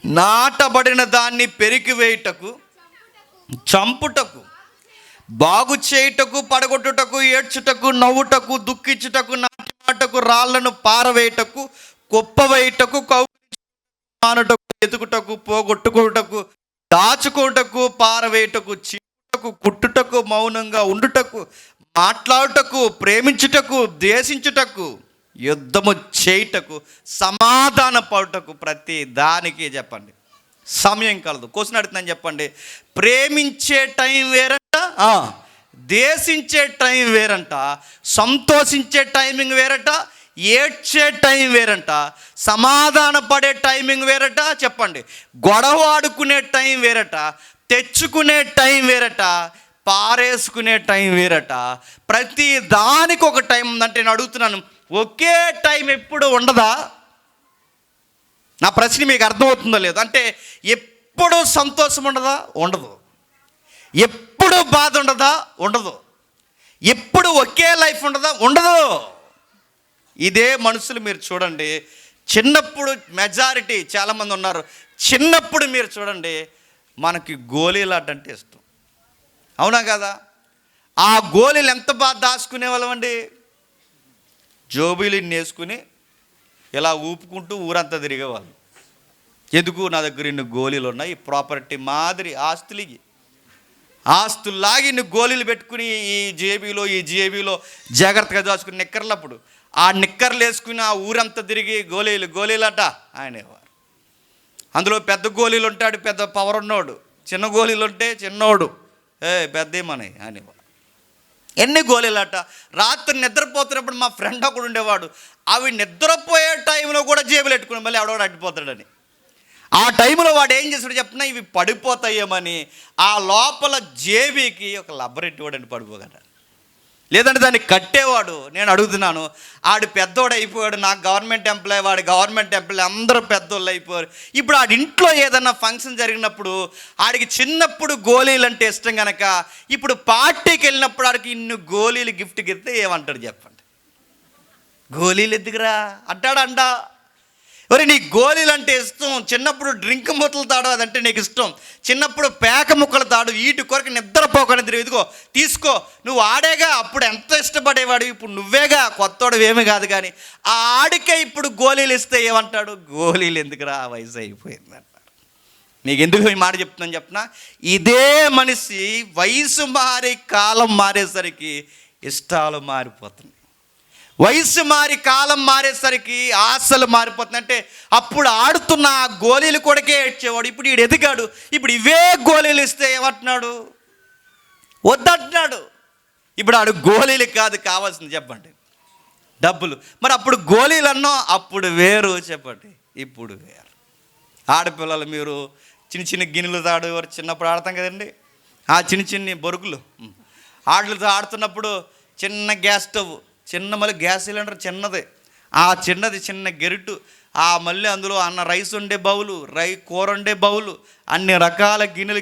నాటబడిన దాన్ని పెరికివేయుటకు, చంపుటకు, బాగు చేయుటకు, పడగొట్టుటకు, ఏడ్చుటకు, నవ్వుటకు, దుఃఖించుటకు, నాటుటకు, రాళ్లను పారవేయుటకు, కుప్పవేయుటకు, మానుటకు, ఎతుకుటకు, పోగొట్టుకుటకు, దాచుకోటకు, పారవేయుటకు, చీటుటకు, కుట్టుటకు, మౌనంగా ఉండుటకు, మాట్లాడుటకు, ప్రేమించుటకు, ద్వేషించుటకు, యుద్ధము చేయుటకు, సమాధాన పడుటకు, ప్రతి దానికి చెప్పండి సమయం కలదు. క్వశ్చన్ అడుగుతున్నాను చెప్పండి. ప్రేమించే టైం వేరంట, ద్వేషించే టైం వేరంట, సంతోషించే టైమింగ్ వేరట, ఏడ్చే టైం వేరంట, సమాధాన పడే టైమింగ్ వేరట, చెప్పండి గొడవ ఆడుకునే టైం వేరట, తెచ్చుకునే టైం వేరట, పారేసుకునే టైం వేరట. ప్రతి దానికి ఒక టైం ఉందంటే నేను అడుగుతున్నాను, ఒకే టైం ఎప్పుడు ఉండదా? నా ప్రశ్న మీకు అర్థమవుతుందో లేదు. అంటే ఎప్పుడు సంతోషం ఉండదా? ఉండదు. ఎప్పుడు బాధ ఉండదా? ఉండదు. ఎప్పుడు ఒకే లైఫ్ ఉండదా? ఉండదు. ఇదే మనుషులు మీరు చూడండి, చిన్నప్పుడు మెజారిటీ చాలామంది ఉన్నారు, చిన్నప్పుడు మీరు చూడండి మనకి గోళీలాట అంటే ఇష్టం, అవునా కదా? ఆ గోళీలు ఎంత బాగా దాచుకునే వాళ్ళమండి, జోబీలు వేసుకుని ఇలా ఊపుకుంటూ ఊరంతా తిరిగేవాళ్ళు. ఎందుకు? నా దగ్గర ఇన్ని గోళీలు ఉన్నాయి, ప్రాపర్టీ మాదిరి ఆస్తుల్లాగి ఇన్ని గోళీలు పెట్టుకుని ఈ జేబీలో జాగ్రత్తగా దాచుకుని నిక్కర్లప్పుడు ఆ నిక్కర్లు వేసుకుని ఆ ఊరంతా తిరిగి గోళీలట ఆయనేవారు. అందులో పెద్ద గోళీలు ఉంటాడు, పెద్ద పవర్ ఉన్నోడు, చిన్న గోళీలు ఉంటే చిన్నోడు పెద్దేమని అనేవాడు. ఎన్ని గోళీలట. రాత్రి నిద్రపోతున్నప్పుడు మా ఫ్రెండ్ ఒకడు ఉండేవాడు, అవి నిద్రపోయే టైంలో కూడా జేబులు పెట్టుకుని మళ్ళీ ఎవడో అడ్డిపోతాడని. ఆ టైంలో వాడు ఏం చేస్తాడు చెప్పినా, ఇవి పడిపోతాయేమని ఆ లోపల జేబీకి ఒక లబ్బరెట్టివాడని పడిపోగలడు, లేదంటే దాన్ని కట్టేవాడు. నేను అడుగుతున్నాను, ఆడు పెద్దోడు అయిపోయాడు, నాకు గవర్నమెంట్ ఎంప్లాయ్, వాడు గవర్నమెంట్ ఎంప్లాయ్, అందరూ పెద్దోళ్ళు అయిపోయారు. ఇప్పుడు ఆడి ఇంట్లో ఏదన్నా ఫంక్షన్ జరిగినప్పుడు ఆడికి చిన్నప్పుడు గోళీలు అంటే ఇష్టం కనుక ఇప్పుడు పార్టీకి వెళ్ళినప్పుడు ఆడికి ఇన్ని గోళీలు గిఫ్ట్కి ఇస్తే ఏమంటాడు చెప్పండి? గోళీలు ఎద్దుకురా అంటాడంట. మరి నీ గోళీలు అంటే ఇష్టం, చిన్నప్పుడు డ్రింక్ మూతలు తాడు అదంటే నీకు ఇష్టం, చిన్నప్పుడు పేక ముక్కలు తాడు, వీటి కొరకు నిద్రపోకుండా తిరిగి, ఇదిగో తీసుకో, నువ్వు ఆడేగా అప్పుడు ఎంత ఇష్టపడేవాడు, ఇప్పుడు నువ్వేగా, కొత్తోడు ఏమి కాదు. కానీ ఆ ఆడికే ఇప్పుడు గోళీలు ఇస్తే ఏమంటాడు? గోళీలు ఎందుకురా, వయసు అయిపోయింది అంటాడు. మీకు ఎందుకు ఈ మాట చెప్తున్నాను చెప్పిన, ఇదే మనిషి వయసు మారి కాలం మారేసరికి ఇష్టాలు మారిపోతున్నాయి, వయసు మారి కాలం మారేసరికి ఆశలు మారిపోతుంది. అంటే అప్పుడు ఆడుతున్న ఆ గోళీలు కొడకే ఏడ్చేవాడు, ఇప్పుడు వీడు ఎదిగాడు, ఇప్పుడు ఇవే గోళీలు ఇస్తే ఏమంటున్నాడు? వద్దంటున్నాడు. ఇప్పుడు ఆడు గోళీలు కాదు కావాల్సింది చెప్పండి, డబ్బులు. మరి అప్పుడు గోళీలు అన్నో అప్పుడు వేరు, చెప్పండి ఇప్పుడు వేరు. ఆడపిల్లలు మీరు చిన్న గిన్నెలు తాడు చిన్నప్పుడు ఆడతాం కదండి, ఆ చిన్ని బొరుగులు ఆటలతో ఆడుతున్నప్పుడు చిన్న గ్యాస్ స్టవ్, మళ్ళీ గ్యాస్ సిలిండర్ చిన్నది, ఆ చిన్న గెరిటు, ఆ మళ్ళీ అందులో అన్న రైస్ వండే బౌలు, కూర వండే బౌలు, అన్ని రకాల గిన్నెలు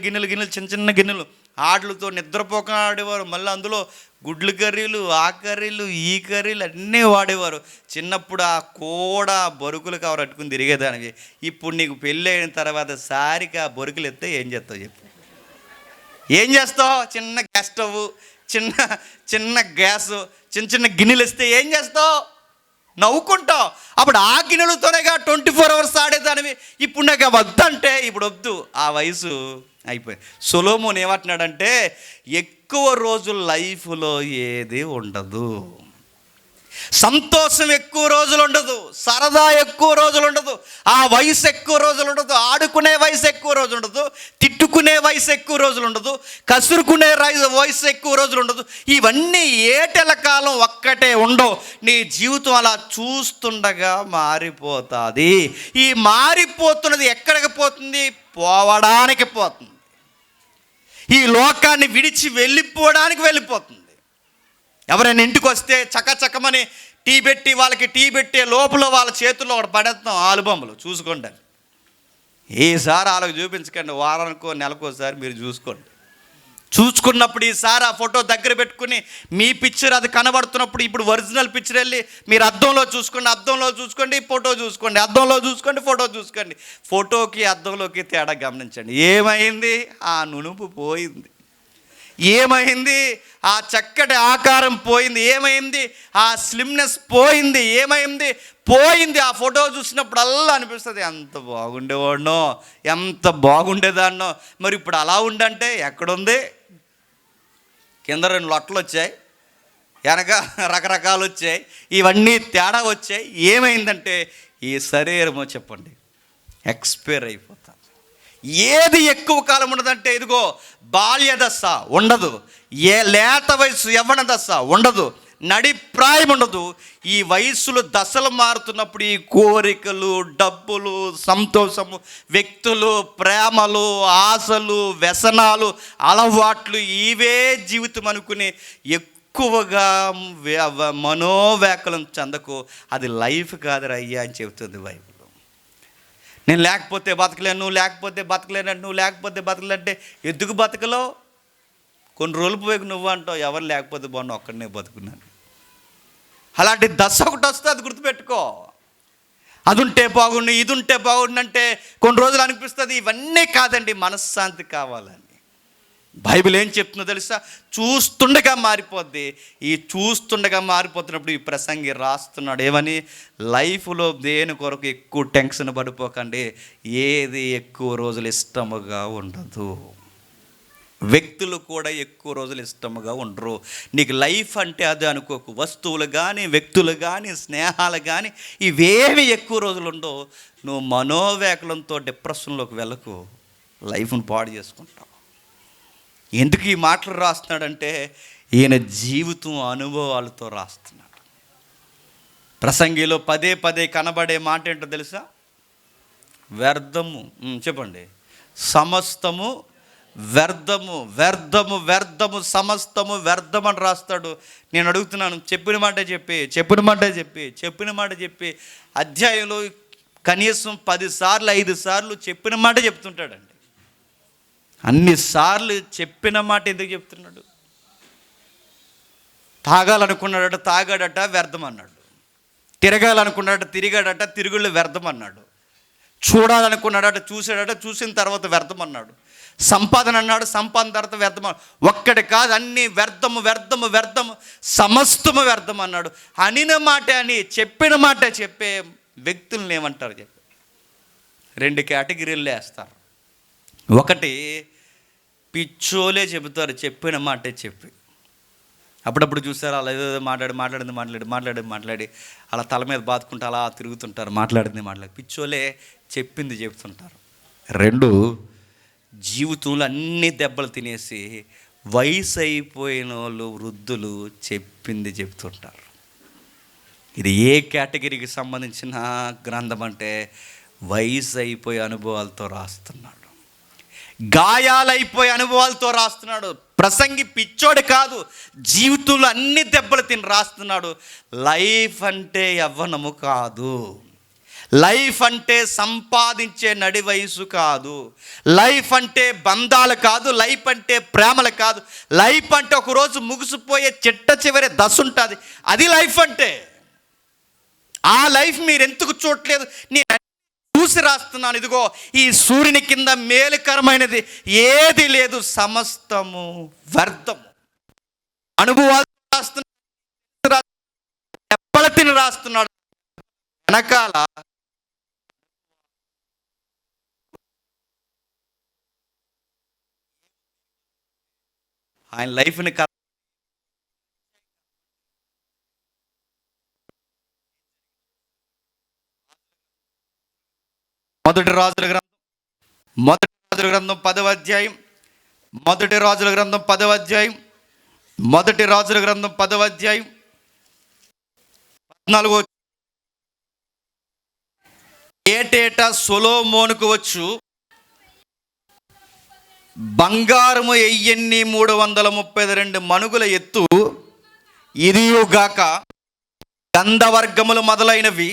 చిన్న గిన్నెలు ఆటలతో నిద్రపోక ఆడేవారు. మళ్ళీ అందులో గుడ్లు కర్రీలు, ఆ కర్రీలు, ఈ కర్రీలు అన్నీ వాడేవారు. చిన్నప్పుడు ఆ కూడా బొరుకులు కవర్ అట్టుకుని తిరిగేదానివి. ఇప్పుడు నీకు పెళ్ళి అయిన తర్వాత సారిగా బొరుకులు ఎత్తే ఏం చేస్తావు చెప్పు? ఏం చేస్తావు? చిన్న గ్యాస్ స్టవ్, చిన్న గ్యాసు, చిన్న గిన్నెలు ఇస్తే ఏం చేస్తావు? నవ్వుకుంటావు. అప్పుడు ఆ గిన్నెలతోనేగా 24 hours ఆడేదానివి. ఇప్పుడు నాకు వద్దంటే ఇప్పుడు వద్దు, ఆ వయసు అయిపోయింది. సొలొమోన్ ఏమంటున్నాడంటే, ఎక్కువ రోజులు లైఫ్లో ఏది ఉండదు, సంతోషం ఎక్కువ రోజులు ఉండదు, సరదా ఎక్కువ రోజులు ఉండదు, ఆ వయసు ఎక్కువ రోజులు ఉండదు, ఆడుకునే వయసు ఎక్కువ రోజులు ఉండదు, తిట్టుకునే వయసు ఎక్కువ రోజులు ఉండదు, కసురుకునే వయసు ఎక్కువ రోజులు ఉండదు. ఇవన్నీ ఏటెల కాలం ఒక్కటే ఉండవు. నీ జీవితం అలా చూస్తుండగా మారిపోతుంది. ఈ మారిపోతున్నది ఎక్కడికి పోతుంది? పోవడానికి పోతుంది. ఈ లోకాన్ని విడిచి వెళ్ళిపోతుంది. ఎవరైనా ఇంటికి వస్తే చకచకమని వాళ్ళకి టీ పెట్టే లోపల వాళ్ళ చేతుల్లో ఒకటి పడేస్తాం ఆల్బమ్లు, చూసుకోండి. ఈసారి వాళ్ళకి చూపించకండి, వారానికో నెలకోసారి మీరు చూసుకోండి. చూసుకున్నప్పుడు ఈసారి ఆ ఫోటో దగ్గర పెట్టుకుని మీ పిక్చర్ అది కనబడుతున్నప్పుడు ఇప్పుడు ఒరిజినల్ పిక్చర్ వెళ్ళి మీరు అద్దంలో చూసుకోండి ఫోటో చూసుకోండి, అద్దంలో చూసుకోండి ఫోటో చూసుకోండి. ఫోటోకి అద్దంలోకి తేడా గమనించండి. ఏమైంది? ఆ నునుపు పోయింది. ఏమైంది? ఆ చక్కటి ఆకారం పోయింది. ఏమైంది? ఆ స్లిమ్నెస్ పోయింది. పోయింది. ఆ ఫోటో చూసినప్పుడల్లా అనిపిస్తుంది ఎంత బాగుండేవాడినో, ఎంత బాగుండేదాన్నో. మరి ఇప్పుడు అలా ఉండంటే ఎక్కడుంది? కింద 2 లొట్టలు వచ్చాయి, వెనక రకరకాలు వచ్చాయి, ఇవన్నీ తేడా వచ్చాయి. ఏమైందంటే ఈ శరీరము చెప్పండి ఎక్స్పైర్ అయిపోతుంది. ఏది ఎక్కువ కాలం ఉండదంటే ఇదిగో బాల్య దశ ఉండదు, లేత వయసు యవ్వన దశ ఉండదు, నడిప్రాయం ఉండదు. ఈ వయస్సులు దశలు మారుతున్నప్పుడు ఈ కోరికలు, డబ్బులు, సంతోషము, వ్యక్తులు, ప్రేమలు, ఆశలు, వ్యసనాలు, అలవాట్లు ఇవే జీవితం అనుకుని ఎక్కువగా మనోవ్యాకులం చెందకు. అది లైఫ్ కాదురా అయ్యా అని చెబుతుంది బైబిల్. నేను లేకపోతే బతకలేను, నువ్వు లేకపోతే బతకలేనంటే, నువ్వు లేకపోతే బతకలేంటే ఎందుకు బతకలో? కొన్ని రోజులు పోయి నువ్వు అంటావు ఎవరు లేకపోతే బాగున్నా, ఒక్కడనే బతుకున్నాను. అలాంటి దశ ఒకటి వస్తే అది గుర్తుపెట్టుకో. అది ఉంటే బాగుండు, ఇది ఉంటే బాగుండు అంటే కొన్ని రోజులు అనిపిస్తుంది. ఇవన్నీ కాదండి, మనశ్శాంతి కావాలని. బైబిల్ ఏం చెప్తుందో తెలుసా? చూస్తుండగా మారిపోద్ది. ఈ చూస్తుండగా మారిపోతున్నప్పుడు ఈ ప్రసంగి రాస్తున్నాడు ఏమని? లైఫ్లో దేని కొరకు ఎక్కువ టెన్షన్ పడిపోకండి, ఏది ఎక్కువ రోజులు ఇష్టముగా ఉండదు. వ్యక్తులు కూడా ఎక్కువ రోజులు ఇష్టముగా ఉండరు. నీకు లైఫ్ అంటే అది అనుకోకు. వస్తువులు కానీ, వ్యక్తులు కానీ, స్నేహాలు కానీ ఇవేమి ఎక్కువ రోజులు ఉండవు. నువ్వు మనోవ్యాకులంతో డిప్రెషన్లోకి వెళ్ళకు, లైఫ్ను పాడు చేసుకుంటావు. ఎందుకు ఈ మాటలు రాస్తున్నాడంటే ఈయన జీవితం అనుభవాలతో రాస్తున్నాడు. ప్రసంగిలో పదే పదే కనబడే మాట ఏంటో తెలుసా? వ్యర్థము. చెప్పండి. సమస్తము వ్యర్థము, వ్యర్థము, వ్యర్థము, సమస్తము వ్యర్థం అని రాస్తాడు. నేను అడుగుతున్నాను, చెప్పిన మాట చెప్పి అధ్యాయంలో కనీసం 10 సార్లు 5 సార్లు చెప్పిన మాట చెప్తుంటాడండి. అన్నిసార్లు చెప్పిన మాట ఎందుకు చెప్తున్నాడు? తాగాలనుకున్నాడట, తాగాడట, వ్యర్థం అన్నాడు. తిరగాలనుకున్నాడట, తిరిగాడట, తిరుగుళ్ళు వ్యర్థం అన్నాడు. చూడాలనుకున్నాడట, చూసాడట, చూసిన తర్వాత వ్యర్థం అన్నాడు. సంపాదన అన్నాడు, సంపాదన తర్వాత వ్యర్థం. ఒక్కటి కాదు, అన్నీ వ్యర్థము, వ్యర్థము, వ్యర్థము, సమస్తము వ్యర్థం అన్నాడు. అనిన మాట అని, చెప్పిన మాట చెప్పే వ్యక్తులను ఏమంటారు? 2 కేటగిరీల్లో వేస్తారు. ఒకటి పిచ్చోలే చెబుతారు, చెప్పిన మాటే చెప్పి. అప్పుడప్పుడు చూస్తారు అలా ఏదో మాట్లాడి అలా తల మీద బాదుకుంటూ అలా తిరుగుతుంటారు, మాట్లాడింది పిచ్చోలే చెప్పింది చెబుతుంటారు. 2 జీవితంలో అన్ని దెబ్బలు తినేసి వయసు అయిపోయిన వాళ్ళు, వృద్ధులు చెప్పింది చెబుతుంటారు. ఇది ఏ కేటగిరీకి సంబంధించిన గ్రంథం అంటే వయసు అయిపోయే అనుభవాలతో రాస్తున్నాడు, గాయాలైపోయే అనుభవాలతో రాస్తున్నాడు. ప్రసంగి పిచ్చోడు కాదు, జీవితంలో అన్ని దెబ్బలు తిని రాస్తున్నాడు. లైఫ్ అంటే యవ్వనము కాదు, లైఫ్ అంటే సంపాదించే నడి వయసు కాదు, లైఫ్ అంటే బంధాలు కాదు, లైఫ్ అంటే ప్రేమలు కాదు. లైఫ్ అంటే ఒకరోజు ముగిసిపోయే చివరి దశ ఉంటుంది, అది లైఫ్ అంటే. ఆ లైఫ్ మీరు ఎందుకు చూడట్లేదు? నేను చూసి రాస్తున్నాను. ఇదిగో ఈ సూర్యుని కింద మేలుకరమైనది ఏది లేదు, సమస్తము వ్యర్థము. అనుభవాలు రాస్తున్నాడు, దెబ్బలు తిని రాస్తున్నాడు. వెనకాల ఆయన లైఫ్ని మొదటి రాజుల గ్రంథం 10వ అధ్యాయం, మొదటి రాజుల గ్రంథం 10వ అధ్యాయం 14. ఏటేటా సొలొమోనుకు వచ్చు బంగారము 332 మణుగుల ఎత్తు, ఇదియుగాక గంధవర్గములు మొదలైనవి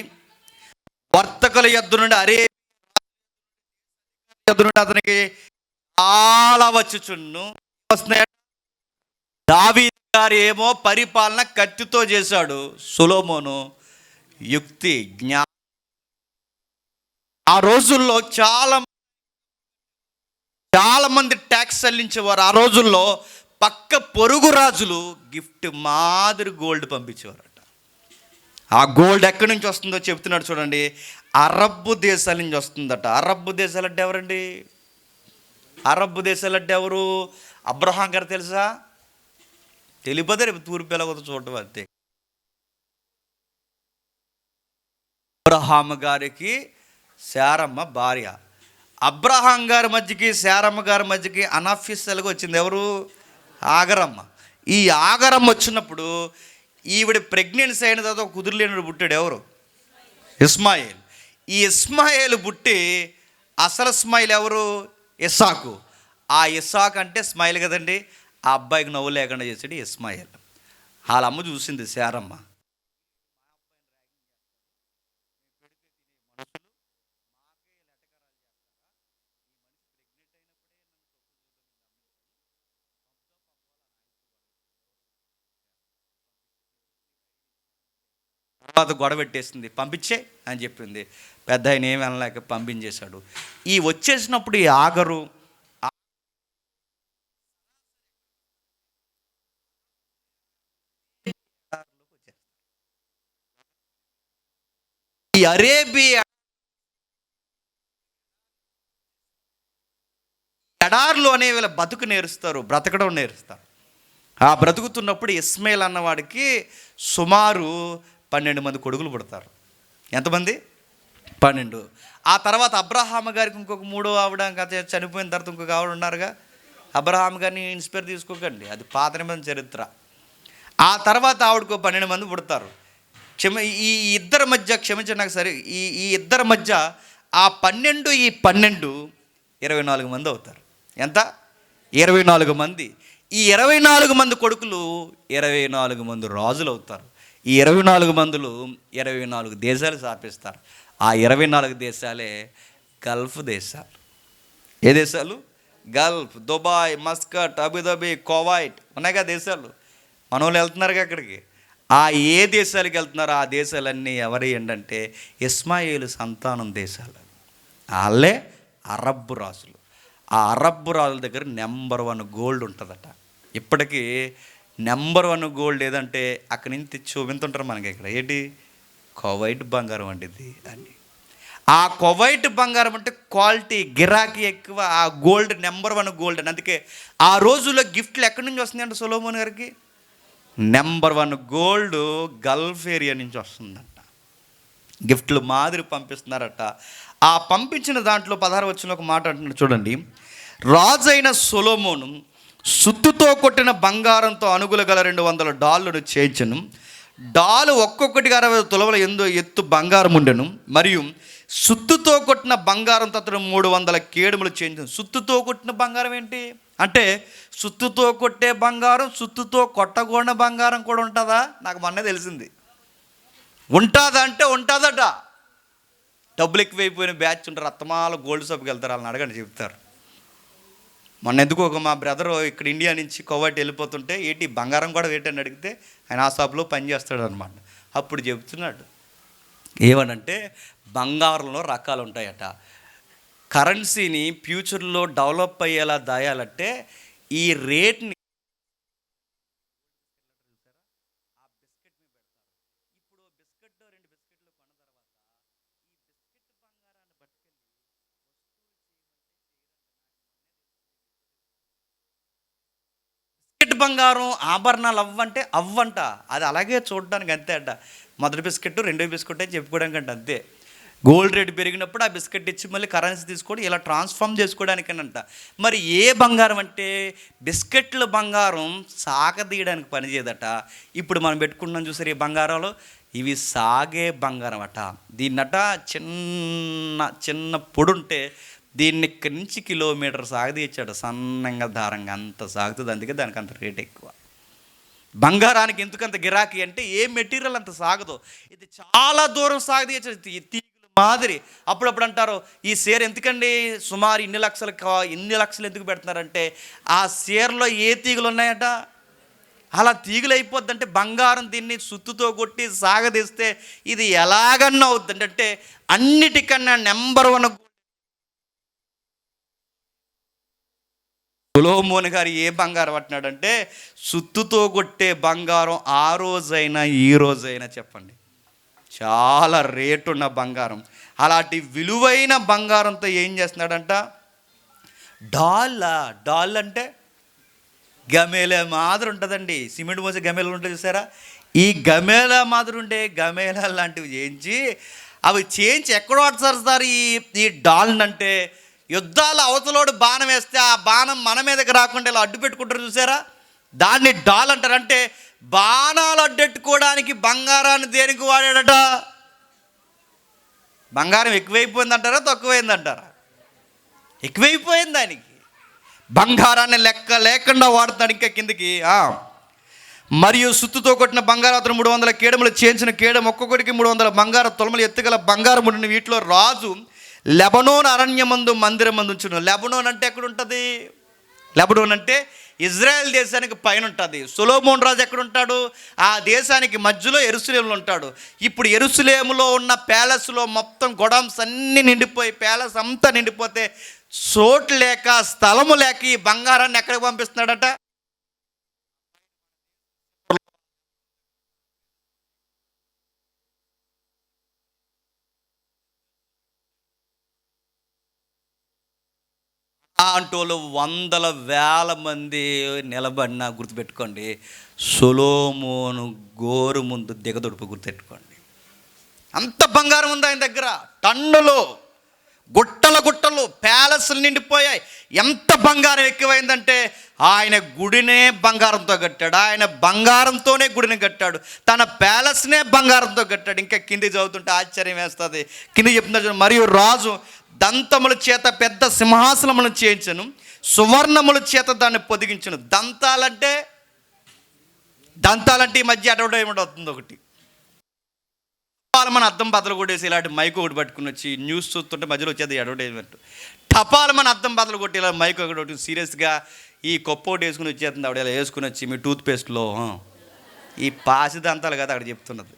వర్తకుల యొద్ద నుండి, అతనికి చాలా వచ్చుచున్ను. దావీదు గారు ఏమో పరిపాలన కత్తితో చేశాడు, సొలొమోను యుక్తి ఆ రోజుల్లో చాలా చాలా మంది ట్యాక్స్ చెల్లించేవారు. ఆ రోజుల్లో పక్క పొరుగు రాజులు గిఫ్ట్ మాదిరి గోల్డ్ పంపించేవారట. ఆ గోల్డ్ ఎక్కడి నుంచి వస్తుందో చెప్తున్నాడు చూడండి. అరబ్బు దేశాల నుంచి వస్తుందట. అరబ్బు దేశాలు అంటే ఎవరండి? అరబ్బు దేశాలు అంటే ఎవరు? అబ్రహాం గారు తెలుసా? తెలియపోతే రేపు తూర్పు ఎలాగో చూడటం అంతే. అబ్రహాం గారికి శారమ్మ భార్య. అబ్రహాం గారి మధ్యకి శారమ్మ గారి మధ్యకి అన్అఫీషియల్గా వచ్చింది ఎవరు? ఆగరమ్మ. ఈ ఆగరమ్మ వచ్చినప్పుడు ఈవిడ ప్రెగ్నెన్సీ అయిన తర్వాత ఒక కుదురులేనుడు పుట్టాడు. ఎవరు? ఇస్మాయిల్. ఈ ఇస్మాయిల్ పుట్టి అసలు ఇస్మాయిల్ ఎవరు? ఇస్సాకు. ఆ ఇస్సాకు అంటే స్మైల్ కదండి. ఆ అబ్బాయికి నవ్వు లేకుండా చేసాడు ఇస్మాయిల్. వాళ్ళ అమ్మ చూసింది శారమ్మ. తర్వాత గొడవ పెట్టేసింది, పంపించే అని చెప్పింది. పెద్ద ఆయన ఏమి అనలేక పంపించేశాడు. ఈ వచ్చేసినప్పుడు ఈ ఆగరు ఈ అరేబియా ఎడార్లోనే వీళ్ళ బతుకు నేర్స్తారు, బ్రతకడం నేర్స్తారు. ఆ బ్రతుకుతున్నప్పుడు ఇస్మాయిల్ అన్నవాడికి సుమారు 12 మంది కొడుకులు పుడతారు. ఎంతమంది? 12. ఆ తర్వాత అబ్రహాం గారికి ఇంకొక 3వ ఆవిడ చనిపోయిన తర్వాత ఇంకొక ఆవిడ ఉన్నారుగా. అబ్రహాం గారిని ఇన్స్పైర్ తీసుకోకండి, అది పాత నిబంధన చరిత్ర. ఆ తర్వాత ఆవిడకు 12 మంది పుడతారు. ఈ ఇద్దరి మధ్య క్షమించండి నాకు సరే, ఈ ఇద్దరి మధ్య ఆ 12 ఈ 12 24 మంది అవుతారు. ఎంత? 24 మంది. ఈ 24 మంది కొడుకులు 24 మంది రాజులు అవుతారు. ఈ 24 మందులు 24 దేశాలు స్థాపిస్తారు. ఆ 24 దేశాలే గల్ఫ్ దేశాలు. ఏ దేశాలు? Gulf. Dubai, Muscat, Abu Dhabi, Kuwait ఉన్నాయిగా దేశాలు. మనోళ్ళు వెళ్తున్నారుగా అక్కడికి. ఆ ఏ దేశాలకు వెళ్తున్నారో ఆ దేశాలన్నీ ఎవరి ఏంటంటే ఇస్మాయిలు సంతానం దేశాలు. వాళ్ళే అరబ్బు రాజులు. ఆ అరబ్బు రాజుల దగ్గర నెంబర్ 1 గోల్డ్ ఉంటుందట. ఇప్పటికీ నెంబర్ 1 గోల్డ్ ఏదంటే అక్కడి నుంచి తెచ్చి చూపింతుంటారు మనకి. ఇక్కడ ఏంటి? కువైట్ బంగారం వంటిది అని. ఆ కువైట్ బంగారం అంటే క్వాలిటీ, గిరాకీ ఎక్కువ. ఆ గోల్డ్ నెంబర్ 1 గోల్డ్ అని. అందుకే ఆ రోజుల్లో గిఫ్ట్లు ఎక్కడి నుంచి వస్తుంది అంటే సొలొమోన్ గారికి నెంబర్ 1 గోల్డ్ గల్ఫ్ ఏరియా నుంచి వస్తుందంట. గిఫ్ట్లు మాదిరి పంపిస్తున్నారట. ఆ పంపించిన దాంట్లో 16 వచనంలో ఒక మాట అంటున్నాడు చూడండి. రాజైన సొలొమోను సుత్తుతో కొట్టిన బంగారంతో అనుగుల గల 200 డాళ్ళను చేయించను. డాలు ఒక్కొక్కటిగా 60 తులముల ఎత్తు బంగారం ఉండెను. మరియు సుత్తుతో కొట్టిన బంగారంతో అతను 300 కేడుములు చేయించను. సుత్తుతో కొట్టిన బంగారం ఏంటి అంటే, సుత్తుతో కొట్టే బంగారం, సుత్తుతో కొట్టకూడని బంగారం కూడా ఉంటుందా? నాకు మొన్నే తెలిసింది. ఉంటుందా అంటే ఉంటుందట. డబ్బులు ఎక్కువైపోయిన బ్యాచ్ ఉంటారు, అత్తమాల గోల్డ్ షాప్కి వెళ్తారు, వాళ్ళని అడగండి చెప్తారు. మొన్న ఎందుకు ఒక మా బ్రదరు ఇక్కడ ఇండియా నుంచి కువైట్ వెళ్ళిపోతుంటే ఏంటి బంగారం కూడా వేటని అడిగితే ఆయన ఆ షాప్లో పని చేస్తాడు అనమాట. అప్పుడు చెప్తున్నాడు ఏమనంటే బంగారంలో రకాలు ఉంటాయట. కరెన్సీని ఫ్యూచర్లో డెవలప్ అయ్యేలా దాయాలంటే ఈ రేట్ని బంగారం ఆభరణాలు అవ్వంటే అవ్వంట. అది అలాగే చూడడానికి అంతే అంట. మొదటి బిస్కెట్, రెండో బిస్కెట్ అని చెప్పుకోవడానికి అంట అంతే. గోల్డ్ రేట్ పెరిగినప్పుడు ఆ బిస్కెట్ ఇచ్చి మళ్ళీ కరెన్సీ తీసుకోవడం, ఇలా ట్రాన్స్ఫార్మ్ చేసుకోవడానికనంట. మరి ఏ బంగారం అంటే బిస్కెట్ల బంగారం సాగదీయడానికి పనిచేయదట. ఇప్పుడు మనం పెట్టుకుంటున్నాం చూసారు ఈ బంగారాలు, ఇవి సాగే బంగారం అట. దీన్నట చిన్న చిన్న పొడుంటే దీన్ని ఇక్కడి నుంచి కిలోమీటర్ సాగదీయచ్చాడు సన్నంగా దారంగా, అంత సాగుతుంది. అందుకే దానికి అంత రేట్ ఎక్కువ. బంగారానికి ఎందుకంత గిరాకీ అంటే ఏ మెటీరియల్ అంత సాగదు, ఇది చాలా దూరం సాగదీయచ్చు తీగలు మాదిరి. అప్పుడప్పుడు అంటారు ఈ షేర్ ఎందుకండి సుమారు ఇన్ని లక్షలు ఎందుకు పెడుతున్నారంటే ఆ షేర్లో ఏ తీగలు ఉన్నాయట, అలా తీగలు అయిపోద్దంటే బంగారం దీన్ని సుత్తుతో కొట్టి సాగదీస్తే ఇది ఎలాగన్నా అవుద్దంటే అంటే అన్నిటికన్నా నెంబర్ వన్. సొలొమోను గారు ఏ బంగారం పట్టినాడంటే సుత్తుతో కొట్టే బంగారం. ఆ రోజైనా ఈ రోజైనా చెప్పండి, చాలా రేటు ఉన్న బంగారం. అలాంటి విలువైన బంగారంతో ఏం చేస్తున్నాడంట, డాల్ అంటే గమేలా మాదిరి ఉంటుందండి. సిమెంట్ మోసే గమేలు ఉంటుంది చూసారా, ఈ గమేలా మాదిరి ఉండే గమేలా లాంటివి చేయించి అవి చేయించి ఎక్కడ వాడతారు సార్ ఈ డాల్ని అంటే, యుద్ధాలు అవతలోడు బాణం వేస్తే ఆ బాణం మన మీదకి రాకుండా ఇలా అడ్డు పెట్టుకుంటారు చూసారా, దాన్ని డాల్ అంటారు. అంటే బాణాలు అడ్డెట్టుకోవడానికి బంగారాన్ని దేనికి వాడాడట? బంగారం ఎక్కువైపోయిందంటారా తక్కువైందంటారా? ఎక్కువైపోయింది దానికి. బంగారాన్ని లెక్క లేకుండా వాడుతాడు. ఇంకా కిందకి మరియు సుత్తుతో కొట్టిన బంగారం అతను 300 కేడములు చేయించిన కేడం ఒక్కొక్కడికి 300 బంగారు తొలమలు ఎత్తుగల బంగారం ఉండిన వీటిలో రాజు లెబనోన్ అరణ్యమందు మందిరమందు ఉంచును. లెబనోన్ అంటే ఎక్కడ ఉంటుంది? లెబనోన్ అంటే ఇజ్రాయెల్ దేశానికి పైన ఉంటుంది. సొలొమోన్ రాజు ఎక్కడ ఉంటాడు? ఆ దేశానికి మధ్యలో యెరూషలేములో ఉంటాడు. ఇప్పుడు యెరూషలేములో ఉన్న ప్యాలెస్లో మొత్తం గొడమ్స్ అన్నీ నిండిపోయి, ప్యాలెస్ అంతా నిండిపోతే చోటు లేక స్థలము లేక ఈ బంగారాన్ని ఎక్కడికి పంపిస్తున్నాడట? అంటోళ్ళు 100,000 మంది నిలబడినా గుర్తుపెట్టుకోండి, సొలొమోను గోరు ముందు దిగదొడుపు గుర్తుపెట్టుకోండి. అంత బంగారం ఉంది ఆయన దగ్గర, టన్నులు గుట్టలు ప్యాలెస్లు నిండిపోయాయి. ఎంత బంగారం ఎక్కువైందంటే ఆయన గుడినే బంగారంతో కట్టాడు, ఆయన బంగారంతోనే గుడిని కట్టాడు, తన ప్యాలెస్నే బంగారంతో కట్టాడు. ఇంకా కింది చదువుతుంటే ఆశ్చర్యం వేస్తుంది. కింది చెప్తున్నా, మరియు రాజు దంతముల చేత పెద్ద సింహాసనములను చేయించను, సువర్ణముల చేత దాన్ని పొదిగించను. దంతాలంటే ఈ మధ్య అడ్వర్టైజ్మెంట్ అవుతుంది ఒకటి, టపాలమని అద్దం బద్దలు కొట్టేసి ఇలాంటి మైక్ ఒకటి పట్టుకుని వచ్చి న్యూస్ చూస్తుంటే మధ్యలో వచ్చేది అడ్వర్టైజ్మెంట్. టపాలమని అద్దం బద్దలు కొట్టి ఇలా మైక్ ఒకటి సీరియస్గా ఈ కొప్పు ఒకటి వేసుకుని వచ్చేస్తుంది ఆవిడ, ఇలా వేసుకుని వచ్చి మీ టూత్పేస్ట్లో ఈ పాసి దంతాలు కదా అక్కడ చెప్తున్నది,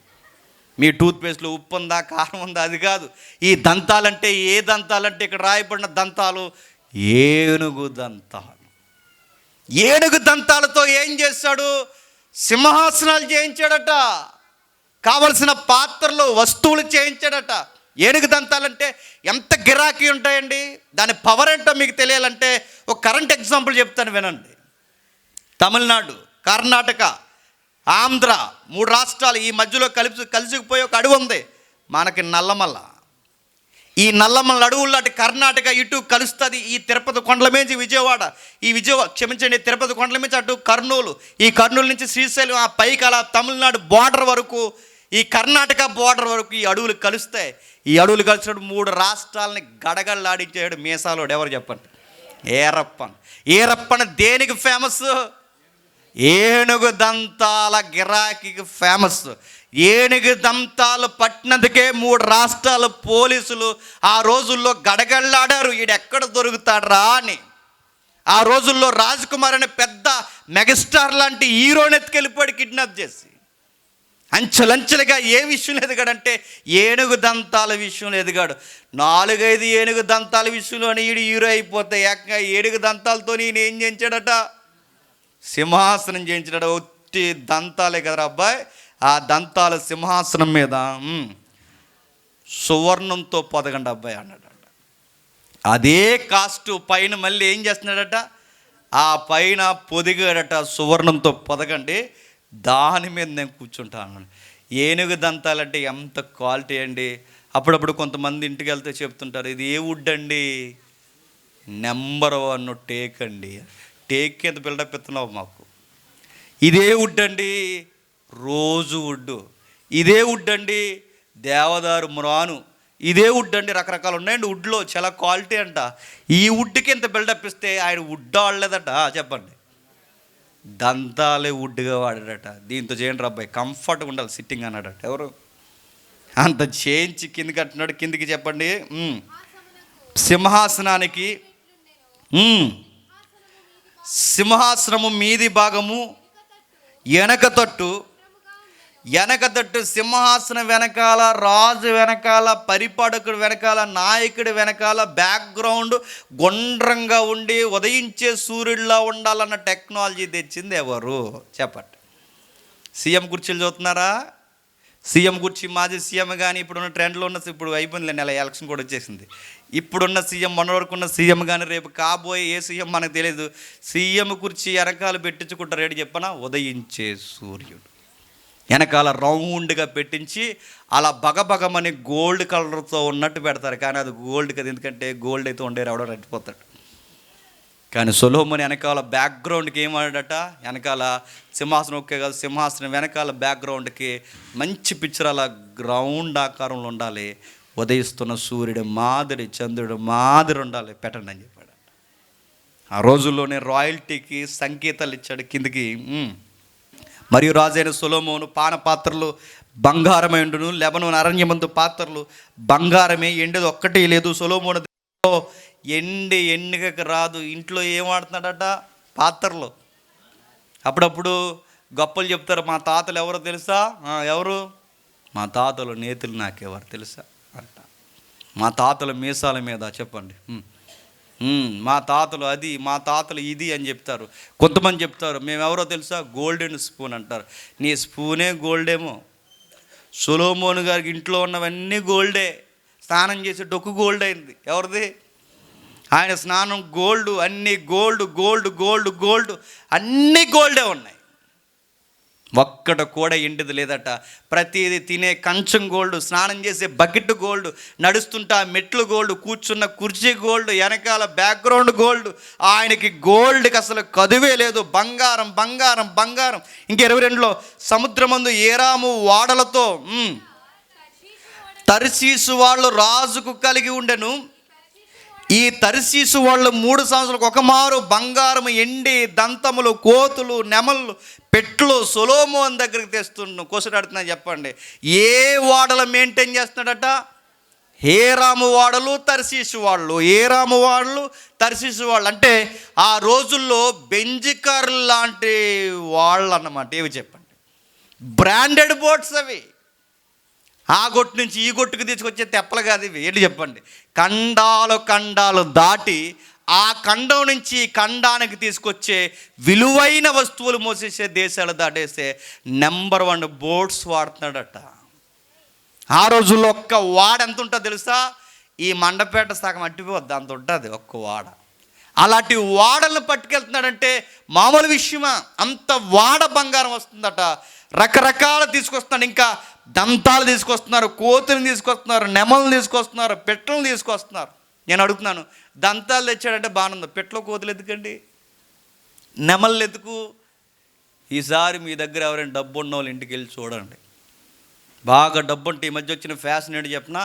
మీ టూత్పేస్ట్లో ఉప్పు ఉందా కారం ఉందా అది కాదు. ఈ దంతాలంటే ఏ దంతాలంటే ఇక్కడ రాయబడిన దంతాలు ఏనుగు దంతాలు. ఏనుగు దంతాలతో ఏం చేశాడు? సింహాసనాలు చేయించాడట, కావలసిన పాత్రలు వస్తువులు చేయించాడట. ఏనుగు దంతాలంటే ఎంత గిరాకీ ఉంటాయండి. దాని పవర్ ఏంటో మీకు తెలియాలంటే ఒక కరెంట్ ఎగ్జాంపుల్ చెప్తాను వినండి. తమిళనాడు, కర్ణాటక, ఆంధ్ర 3 రాష్ట్రాలు ఈ మధ్యలో కలిసిపోయి ఒక అడవి ఉంది మనకి, నల్లమల్ల. ఈ నల్లమల్ల అడవుల్లో అటు కర్ణాటక ఇటు కలుస్తుంది. ఈ తిరుపతి కొండల మించి విజయవాడ, తిరుపతి కొండల మించి అటు కర్నూలు, ఈ కర్నూలు నుంచి శ్రీశైలం, ఆ పైకి అలా తమిళనాడు బోర్డర్ వరకు, ఈ కర్ణాటక బోర్డర్ వరకు ఈ అడవులు కలుస్తాయి. ఈ అడవులు కలిసినప్పుడు 3 రాష్ట్రాలని గడగడలాడించాడు మీసాలోడు. ఎవరు చెప్పండి? ఏరప్పన్ దేనికి ఫేమస్? ఏనుగు దంతాల గిరాకీకి ఫేమస్. ఏనుగు దంతాలు పట్టినందుకే 3 రాష్ట్రాల పోలీసులు ఆ రోజుల్లో గడగడలాడారు, ఈడెక్కడ దొరుకుతాడ్రా అని. ఆ రోజుల్లో రాజ్ కుమార్ అనే పెద్ద మెగాస్టార్ లాంటి హీరోని ఎత్తుకెళ్ళిపోయాడు కిడ్నాప్ చేసి. అంచెలంచెలుగా ఏ విషయంలో ఎదిగాడంటే ఏనుగు దంతాల విషయంలో ఎదిగాడు. 4-5 ఏనుగు దంతాల విషయంలోనే ఈడు హీరో అయిపోతే ఏకంగా ఏనుగు దంతాలతో నేను ఏం చేయించాడట? సింహాసనం చేయించాడు. ఒత్తి దంతాలే కదరా అబ్బాయి, ఆ దంతాల సింహాసనం మీద సువర్ణంతో పొదగండి అబ్బాయి అన్నాడట. అదే కాస్ట్ పైన మళ్ళీ ఏం చేస్తున్నాడట? ఆ పైన పొదిగాడట, సువర్ణంతో పొదగండి, దాని మీద నేను కూర్చుంటాను. ఏనుగు దంతాలంటే ఎంత క్వాలిటీ అండి. అప్పుడప్పుడు కొంతమంది ఇంటికి వెళ్తే చెప్తుంటారు, ఇది ఏ వుడ్ అండి? నెంబర్ 1 టేక్ అండి. టేక్ ఎంత బిల్డప్ ఇస్తున్నావు మాకు. ఇదే వుడ్ అండి, రోజు వుడ్. ఇదే వుడ్ అండి, దేవదారు మ్రాను. ఇదే వుడ్ అండి, రకరకాలు ఉన్నాయండి వుడ్లో, చాలా క్వాలిటీ అంట. ఈ వుడ్కి ఎంత బిల్డప్ ఇస్తే ఆయన వుడ్ వాడలేదట. చెప్పండి, దంతాలే వుడ్గా వాడాడట. దీంతో చేయండి అబ్బాయి, కంఫర్ట్గా ఉండాలి సిట్టింగ్ అన్నాడట. ఎవరు అంత చేయించి కిందికి అంటున్నాడు. కిందికి చెప్పండి, సింహాసనానికి సింహాసనము మీది భాగము వెనక తట్టు సింహాసనం వెనకాల, రాజు వెనకాల, పరిపాలకుడు వెనకాల, నాయకుడి వెనకాల బ్యాక్గ్రౌండ్ గుండ్రంగా ఉండి ఉదయించే సూర్యుడిలా ఉండాలన్న టెక్నాలజీ తెచ్చింది ఎవరు చెప్పండి? సీఎం కుర్చీలు చూస్తున్నారా? సీఎం కుర్చీ మాజీ సీఎం కానీ ఇప్పుడున్న ట్రెండ్లో ఉన్న, ఇప్పుడు అయిపోయింది నెల ఎలక్షన్ కూడా వచ్చేసింది. ఇప్పుడున్న సీఎం, మొన్న వరకు ఉన్న సీఎం కానీ రేపు కాబోయే ఏ సీఎం మనకు తెలియదు. సీఎం కుర్చీ వెనకాల పెట్టించుకుంటారు. ఏంటి చెప్పనా? ఉదయించే సూర్యుడు వెనకాల రౌండ్గా పెట్టించి అలా బగబగమని గోల్డ్ కలర్తో ఉన్నట్టు పెడతారు. కానీ అది గోల్డ్ కదా, ఎందుకంటే గోల్డ్ అయితే ఉండే రావడం రట్టిపోతాడు. కానీ సొలొమోను వెనకాల బ్యాక్గ్రౌండ్కి ఏమాడట, వెనకాల సింహాసనం ఒకే కాదు, సింహాసనం వెనకాల బ్యాక్గ్రౌండ్కి మంచి పిక్చర్ అలా గ్రౌండ్ ఆకారంలో ఉండాలి. ఉదయిస్తున్న సూర్యుడు మాదిరి, చంద్రుడు మాదిరి ఉండాలి, పెట్టండి అని చెప్పాడు. ఆ రోజుల్లోనే రాయల్టీకి సంకేతాలు ఇచ్చాడు కిందికి. మరియు రాజైన సొలొమోను పానపాత్రలు బంగారమై ఉండును, లెబనోను అరణ్యమందు పాత్రలు బంగారమే, ఎండేది ఒక్కటి లేదు. సొలొమోను ఎన్నికకు రాదు. ఇంట్లో ఏం వాడుతున్నాడట? పాత్రలు. అప్పుడప్పుడు గొప్పలు చెప్తారు. మా తాతలు ఎవరో తెలుసా? ఎవరు? మా తాతలు నేతులు నాకెవరు తెలుసా అంట. మా తాతల మీసాల మీద చెప్పండి, మా తాతలు అది, మా తాతలు ఇది అని చెప్తారు. కొంతమంది చెప్తారు మేమెవరో తెలుసా? గోల్డెన్ స్పూన్ అంటారు. నీ స్పూనే గోల్డేమో. సొలొమోను గారికి ఇంట్లో ఉన్నవన్నీ గోల్డే. స్నానం చేసే డొక్కు గోల్డ్ అయింది. ఎవరిది? ఆయన స్నానం గోల్డ్, అన్నీ గోల్డ్ గోల్డ్ గోల్డ్ గోల్డ్, అన్నీ గోల్డే ఉన్నాయి. ఒక్కట కూడా ఎండిది లేదట. ప్రతిదీ తినే కంచం గోల్డ్, స్నానం చేసే బకెట్ గోల్డ్, నడుస్తుంటే ఆ మెట్లు గోల్డ్, కూర్చున్న కుర్చీ గోల్డ్, వెనకాల బ్యాక్గ్రౌండ్ గోల్డ్. ఆయనకి గోల్డ్కి అసలు కదువే లేదు. బంగారం బంగారం బంగారం. ఇంక 22లో సముద్రమందు ఏరాము వాడలతో తర్షీసు వాళ్ళు రాజుకు కలిగి ఉండెను. ఈ తర్షీసు వాళ్ళు 3 సంవత్సరాలకు ఒకమారు బంగారం, ఎండి, దంతములు, కోతులు, నెమళ్ళు, పెట్లు సొలొమోను దగ్గరికి తెస్తున్నాను. కోసడాడుతున్నా చెప్పండి. ఏ వాడలు మెయింటైన్ చేస్తున్నాడట? హేరాము వాడలు, తర్షీసు వాళ్ళు. ఏరాము వాళ్ళు, తర్షీసు వాళ్ళు అంటే ఆ రోజుల్లో బెంజికార్ లాంటి వాళ్ళు అన్నమాట. ఏవి చెప్పండి? బ్రాండెడ్ బోట్స్ అవి. ఆ గొట్టు నుంచి ఈ గొట్టుకు తీసుకొచ్చే తెప్పలు కాదు ఇవి. ఏంటి చెప్పండి? ఖండాలు దాటి ఆ ఖండం నుంచి ఖండానికి తీసుకొచ్చే విలువైన వస్తువులు మోసేసే దేశాలు దాటేసే నెంబర్ 1 బోట్స్ వాడుతున్నాడట. ఆ రోజుల్లో ఒక్క వాడ ఎంత ఉంటుందో తెలుసా? ఈ మండపేట సగం అట్టిపోద్ది, అంత ఉంటుంది ఒక్క వాడ. అలాంటి వాడలను పట్టుకెళ్తున్నాడంటే మామూలు విషయమా? అంత వాడ బంగారం వస్తుందట. రకరకాలు తీసుకొస్తున్నాడు. ఇంకా దంతాలు తీసుకొస్తున్నారు, కోతులను తీసుకొస్తున్నారు, నెమలను తీసుకొస్తున్నారు, పెట్టలను తీసుకొస్తున్నారు. నేను అడుగుతున్నాను, దంతాలు తెచ్చాడంటే బాగుంది, పెట్లో కోతులు ఎందుకండి? నెమళ్ళు ఎందుకు? ఈసారి మీ దగ్గర ఎవరైనా డబ్బు ఉన్న వాళ్ళు ఇంటికి వెళ్ళి చూడండి. బాగా డబ్బు ఉంటే ఈ మధ్య వచ్చిన ఫ్యాషన్ ఏంటి చెప్పిన,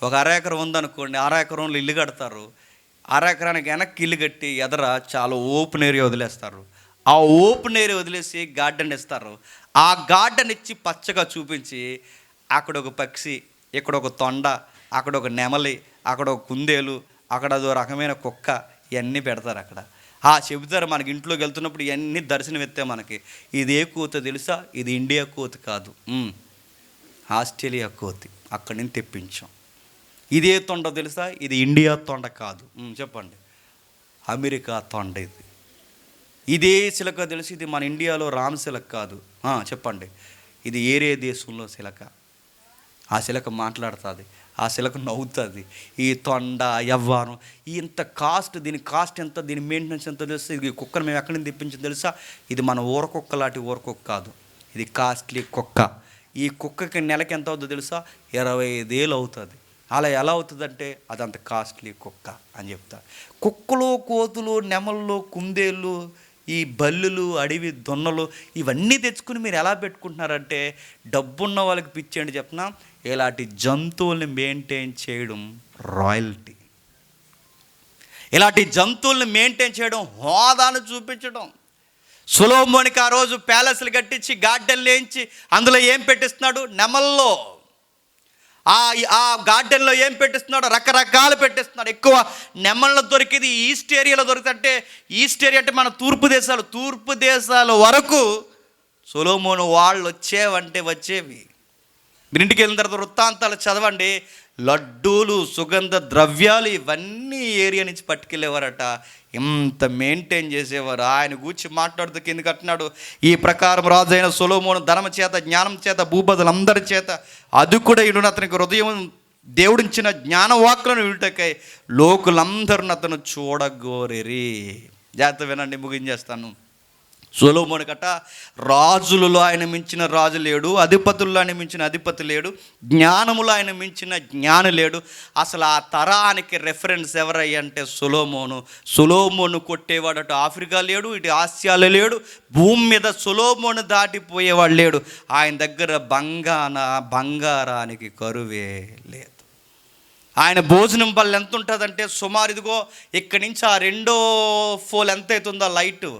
ఒక 1/2 ఎకరం ఉందనుకోండి, 1/2 ఎకరంలో ఇల్లు కడతారు. 1/2 ఎకరానికి వెనక్కి ఇల్లు కట్టి ఎదర చాలా ఓపెన్ ఏరియా వదిలేస్తారు. ఆ ఓపెన్ ఏరియా వదిలేసి గార్డెన్ ఇస్తారు. ఆ గార్డెన్ ఇచ్చి పచ్చగా చూపించి అక్కడ ఒక పక్షి, ఇక్కడ ఒక తొండ, అక్కడ ఒక నెమలి, అక్కడ ఒక కుందేలు, అక్కడ అదో రకమైన కుక్క, ఇవన్నీ పెడతారు అక్కడ. చెబుతారు మనకి ఇంట్లోకి వెళ్తున్నప్పుడు ఇవన్నీ దర్శనం ఎత్తే మనకి. ఇది ఏ కోత తెలుసా? ఇది ఇండియా కోతి కాదు, ఆస్ట్రేలియా కోతి, అక్కడి నుంచి తెప్పించాం. ఇదే తొండ తెలుసా? ఇది ఇండియా తొండ కాదు, చెప్పండి, అమెరికా తొండ. ఇదే చిలక తెలుసు, ఇది మన ఇండియాలో రామ్ చిలక కాదు, చెప్పండి, ఇది ఏరే దేశంలో చిలక. ఆ చిలక మాట్లాడుతుంది, ఆ చిలక నవ్వుతుంది. ఈ తొండ యవ్వారం ఇంత కాస్ట్, దీని కాస్ట్ ఎంత, దీని మెయింటెనెన్స్ ఎంత తెలుసా? ఇది కుక్కను మేము ఎక్కడి నుంచి తెప్పించింది తెలుసా? ఇది మన ఊరకుక్క లాంటి ఊరకుక్క కాదు, ఇది కాస్ట్లీ కుక్క. ఈ కుక్కకి నెలకి ఎంత అవుతుందో తెలుసా? 25,000 అవుతుంది. అలా ఎలా అవుతుందంటే అదంత కాస్ట్లీ కుక్క అని చెప్తారు. కుక్కలు, కోతులు, నెమళ్ళు, కుందేళ్ళు, ఈ బల్లులు, అడవి దొన్నలు ఇవన్నీ తెచ్చుకుని మీరు ఎలా పెట్టుకుంటున్నారంటే డబ్బున్న వాళ్ళకి పిచ్చేయండి చెప్పిన. ఇలాంటి జంతువుల్ని మెయింటైన్ చేయడం రాయల్టీ. ఇలాంటి జంతువుల్ని మెయింటైన్ చేయడం హోదాను చూపించడం. సొలొమోనుకి ఆ రోజు ప్యాలెస్లు కట్టించి గార్డెన్లు వేయించి అందులో ఏం పెట్టిస్తున్నాడు? నెమల్లో. ఆ గార్డెన్లో ఏం పెట్టిస్తున్నాడు? రకరకాలు పెట్టిస్తున్నాడు. ఎక్కువ నెమళ్ళు దొరికేది ఈస్ట్ ఏరియాలో దొరుకుతుంటే, ఈస్ట్ ఏరియా అంటే మన తూర్పు దేశాల వరకు సొలొమోను వాళ్ళు వచ్చేవంటే వచ్చేవి. మీరు ఇంటికి వెళ్ళిన తర్వాత వృత్తాంతాలు చదవండి. లడ్డూలు, సుగంధ ద్రవ్యాలు ఇవన్నీ ఏరియా నుంచి పట్టుకెళ్ళేవారట. ఎంత మెయింటైన్ చేసేవారు. ఆయన గూర్చి మాట్లాడుతూ కింద కట్టినాడు, ఈ ప్రకారం రాజు అయిన సొలొమోను ధనము చేత, జ్ఞానం చేత, భూపతులందరి చేత అదుకుడైన అతనికి హృదయం దేవుడిచ్చిన జ్ఞానవాక్కులను వినుటకై లోకులందరూ అతను చూడగోరిరి. జాగ్రత్త వినండి, ముగించేస్తాను. సొలొమోనుకట రాజులలో ఆయన మించిన రాజు లేడు, అధిపతుల్లో ఆయన మించిన అధిపతి లేడు, జ్ఞానములో ఆయన మించిన జ్ఞాని లేడు. అసలు ఆ తరానికి రెఫరెన్స్ ఎవరయ్యంటే సొలొమోను. సొలొమోను కొట్టేవాడు అటు ఆఫ్రికా లేడు, ఇటు ఆసియాలో లేడు, భూమి మీద సొలొమోను దాటిపోయేవాడు లేడు. ఆయన దగ్గర బంగారానికి కరువే లేదు. ఆయన భోజనం బల్ల ఎంత ఉంటుందంటే సుమారు ఇదిగో ఇక్కడి నుంచి ఆ రెండో ఫోల్ ఎంత అవుతుందో లైటు,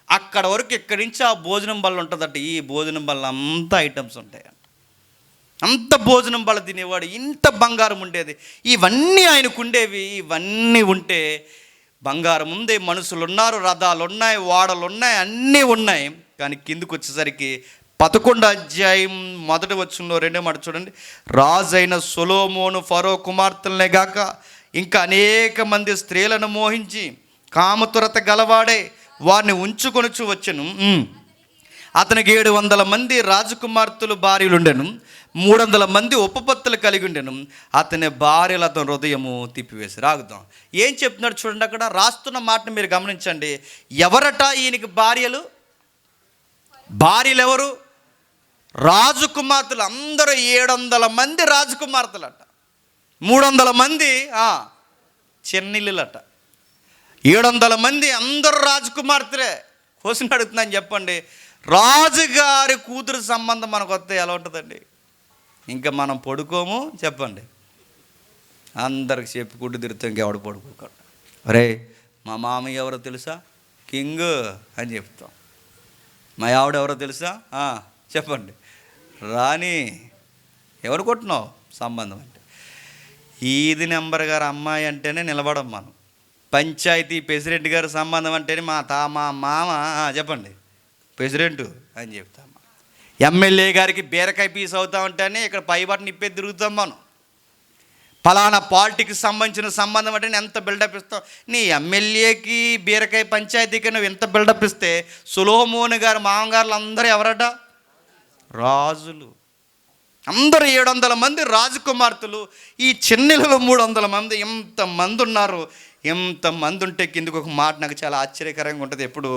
అక్కడ వరకు ఇక్కడి నుంచి ఆ భోజనం బల్ల ఉంటుందట. ఈ భోజనం బల్ల అంత ఐటమ్స్ ఉంటాయి, అంత భోజనం బల్ల తినేవాడు. ఇంత బంగారం ఉండేది. ఇవన్నీ ఆయనకు ఉండేవి. ఇవన్నీ ఉంటే బంగారం ఉంది, మనుషులు ఉన్నారు, రథాలు ఉన్నాయి, ఓడలు ఉన్నాయి, అన్నీ ఉన్నాయి. కానీ కిందకు వచ్చేసరికి 11వ అధ్యాయం 1వ వచనంలో 2వ మాట చూడండి. రాజు అయిన సొలొమోను ఫరో కుమార్తెలనే గాక ఇంకా అనేక మంది స్త్రీలను మోహించి కామతురత గలవాడే వారిని ఉంచుకొనుచు వచ్చెను. అతనికి 700 మంది రాజకుమార్తెలు భార్యలుండెను, 300 మంది ఉపపత్తులు కలిగి ఉండెను. అతని భార్యలు అతని హృదయము తిప్పివేసి. రాగుదాం, ఏం చెప్తున్నాడు చూడండి. అక్కడ రాస్తున్న మాటను మీరు గమనించండి. ఎవరట ఈయనకి భార్యలు? భార్యలు ఎవరు? రాజకుమార్తెలు. అందరూ 700 మంది రాజకుమార్తెలట, 300 మంది చెన్నెళ్ళులట, 700 మంది అందరూ రాజకుమార్తెలే. క్వశ్చన్ అడుగుతున్నాను, చెప్పండి. రాజుగారి కూతురు సంబంధం మనకు వస్తే ఎలా ఉంటుందండి? ఇంకా మనం పడుకోము, చెప్పండి. అందరికి చెప్పుకుంటూ తిరుగుతాం, ఇంకెవడు పడుకోకుండా. అరే మా మామయ్య ఎవరో తెలుసా? కింగ్ అని చెప్తాం. మా ఆవిడ ఎవరో తెలుసా? చెప్పండి. రాణి. ఎవరు కొట్టినావు సంబంధం అంటే? ఈది నెంబర్ గారు అమ్మాయి అంటేనే నిలబడం మనం. పంచాయతీ ప్రెసిడెంట్ గారి సంబంధం అంటేనే మా మామ చెప్పండి ప్రెసిడెంటు అని చెప్తాం. ఎమ్మెల్యే గారికి బీరకాయ పీస్ అవుతామంటేనే ఇక్కడ పై బట్టను ఇప్పే తిరుగుతాం మనం. ఫలానా పాలిటిక్స్ సంబంధించిన సంబంధం అంటే ఎంత బిల్డప్ ఇస్తాం. నీ ఎమ్మెల్యేకి బీరకాయ పంచాయతీకి నువ్వు ఎంత బిల్డప్ ఇస్తే సొలొమోను గారు మామగారులు అందరూ ఎవరట? రాజులు. అందరూ 700 మంది రాజకుమార్తెలు, ఈ చెన్నెలలో 300 మంది. ఎంతమంది ఉన్నారు? ఎంతమంది ఉంటే కిందకు ఒక మాట నాకు చాలా ఆశ్చర్యకరంగా ఉంటుంది. ఎప్పుడు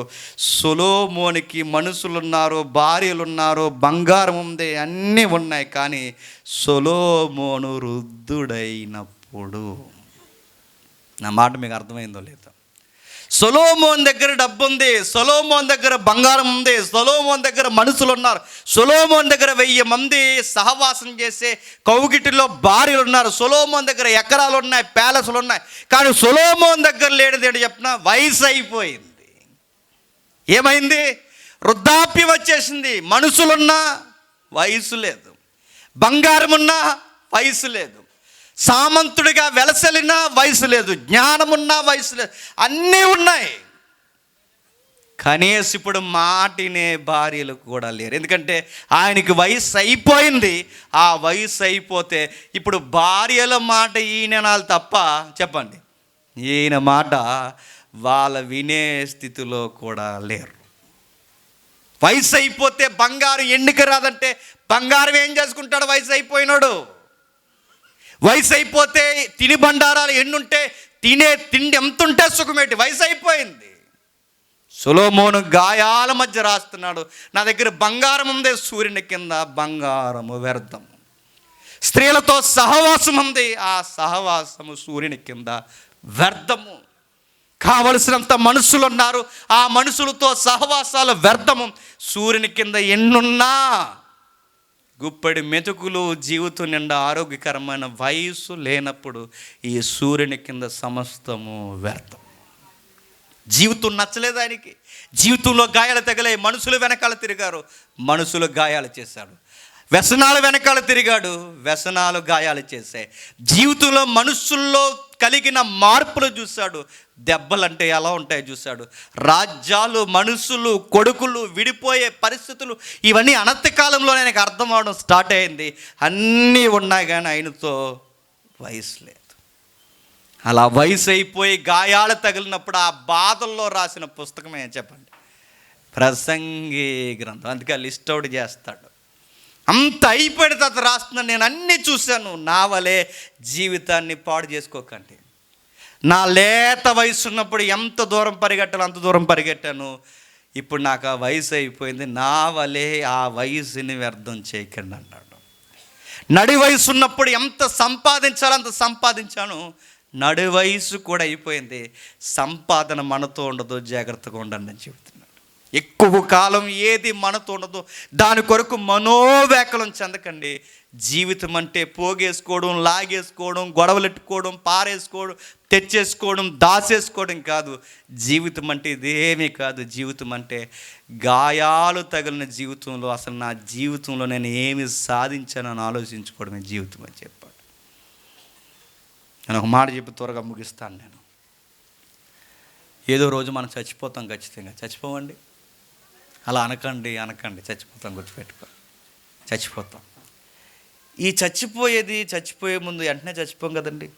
సొలొమోనుకి మనుషులు ఉన్నారు, భార్యలు ఉన్నారు, బంగారం ఉంది, అన్నీ ఉన్నాయి. కానీ సొలొమోను వృద్ధుడైనప్పుడు, నా మాట మీకు అర్థమైందో లేదో, సొలొమోను దగ్గర డబ్బు ఉంది, సొలొమోను దగ్గర బంగారం ఉంది, సొలొమోను దగ్గర మనుషులు ఉన్నారు, సొలొమోను దగ్గర 1000 మంది సహవాసం చేసే కౌగిటిలో భార్యలు ఉన్నారు, సొలొమోను దగ్గర ఎకరాలు ఉన్నాయి, ప్యాలెస్లు ఉన్నాయి. కానీ సొలొమోను దగ్గర లేనిది ఏంటి చెప్పిన? వయసు అయిపోయింది. ఏమైంది? వృద్ధాప్యం వచ్చేసింది. మనుషులున్నా వయసు లేదు, బంగారం ఉన్నా వయసు లేదు, సామంతుడిగా వెలసలినా వయసు లేదు, జ్ఞానమున్నా వయసు లేదు, అన్నీ ఉన్నాయి. కనీసం ఇప్పుడు మాటినే భార్యలు కూడా లేరు. ఎందుకంటే ఆయనకి వయసు అయిపోయింది. ఆ వయసు అయిపోతే ఇప్పుడు భార్యల మాట ఈయనాలు తప్ప, చెప్పండి, ఈయన మాట వాళ్ళ వినే స్థితిలో కూడా లేరు. వయసు అయిపోతే బంగారం ఎన్నిక రాదంటే బంగారం ఏం చేసుకుంటాడు? వయసు అయిపోయినాడు. వయసు అయిపోతే తిని బండారాలు ఎన్నుంటే తినే తిండి ఎంతుంటే సుఖమేటి? వయసు అయిపోయింది. సొలొమోను గాయాల మధ్య రాస్తున్నాడు, నా దగ్గర బంగారం ఉంది, సూర్యుని కింద బంగారము వ్యర్థము. స్త్రీలతో సహవాసం ఉంది, ఆ సహవాసము సూర్యుని కింద వ్యర్థము. కావలసినంత మనుషులు ఉన్నారు, ఆ మనుషులతో సహవాసాలు వ్యర్థము. సూర్యుని కింద ఎన్నున్నా గుప్పడి మెతుకులు, జీవితం నిండా ఆరోగ్యకరమైన వయసు లేనప్పుడు ఈ సూర్యుని కింద సమస్తము వ్యర్థం. జీవితం నచ్చలేదు ఆయనకి. జీవితంలో గాయాలు తగిలాయి. మనుషులు వెనకాల తిరిగారు, మనుషులు గాయాలు చేశాడు. వ్యసనాలు వెనకాల తిరిగాడు, వ్యసనాలు గాయాలు చేశాయి. జీవితంలో మనుషుల్లో కలిగిన మార్పులు చూశాడు. దెబ్బలంటే ఎలా ఉంటాయో చూశాడు. రాజ్యాలు, మనుషులు, కొడుకులు విడిపోయే పరిస్థితులు ఇవన్నీ అనతి కాలంలో ఆయనకు అర్థం అవడం స్టార్ట్ అయింది. అన్నీ ఉన్నాయి కానీ ఆయనతో వయసు లేదు. అలా వయసు అయిపోయి గాయాలు తగిలినప్పుడు ఆ బాధల్లో రాసిన పుస్తకమే చెప్పండి, ప్రసంగి గ్రంథం. అందుకే లిస్ట్ అవుట్ చేస్తాడు. అంత అయిపోయిన తర్వాత రాస్తున్నాను, నేను అన్నీ చూశాను, నా వలే జీవితాన్ని పాడు చేసుకోకండి. నా లేత వయసు ఉన్నప్పుడు ఎంత దూరం పరిగెట్టాలో అంత దూరం పరిగెట్టాను. ఇప్పుడు నాకు ఆ వయసు అయిపోయింది, నా వలే ఆ వయసుని వ్యర్థం చేయకండి అన్నాడు. నడి వయసు ఉన్నప్పుడు ఎంత సంపాదించాలో అంత సంపాదించాను, నడి వయసు కూడా అయిపోయింది, సంపాదన మనతో ఉండదు, జాగ్రత్తగా ఉండండి అని చెబుతున్నాడు. ఎక్కువ కాలం ఏది మనతో ఉండదు, దాని కొరకు మనోవ్యాకులం చెందకండి. జీవితం అంటే పోగేసుకోవడం, లాగేసుకోవడం, గొడవలెట్టుకోవడం, పారేసుకోవడం, తెచ్చేసుకోవడం, దాచేసుకోవడం కాదు. జీవితం అంటే ఇదేమీ కాదు. జీవితం అంటే గాయాలు తగిలిన జీవితంలో అసలు నా జీవితంలో నేను ఏమి సాధించానని ఆలోచించుకోవడమే జీవితం అని చెప్పాడు. నేను ఒక మాట చెప్పి త్వరగా ముగిస్తాను. నేను ఏదో రోజు మనం చచ్చిపోతాం, ఖచ్చితంగా చచ్చిపోవండి. అలా అనకండి చచ్చిపోతాం, గుర్తుపెట్టుకో, చచ్చిపోతాం. ఈ చచ్చిపోయే ముందు వెంటనే చచ్చిపోం కదండి.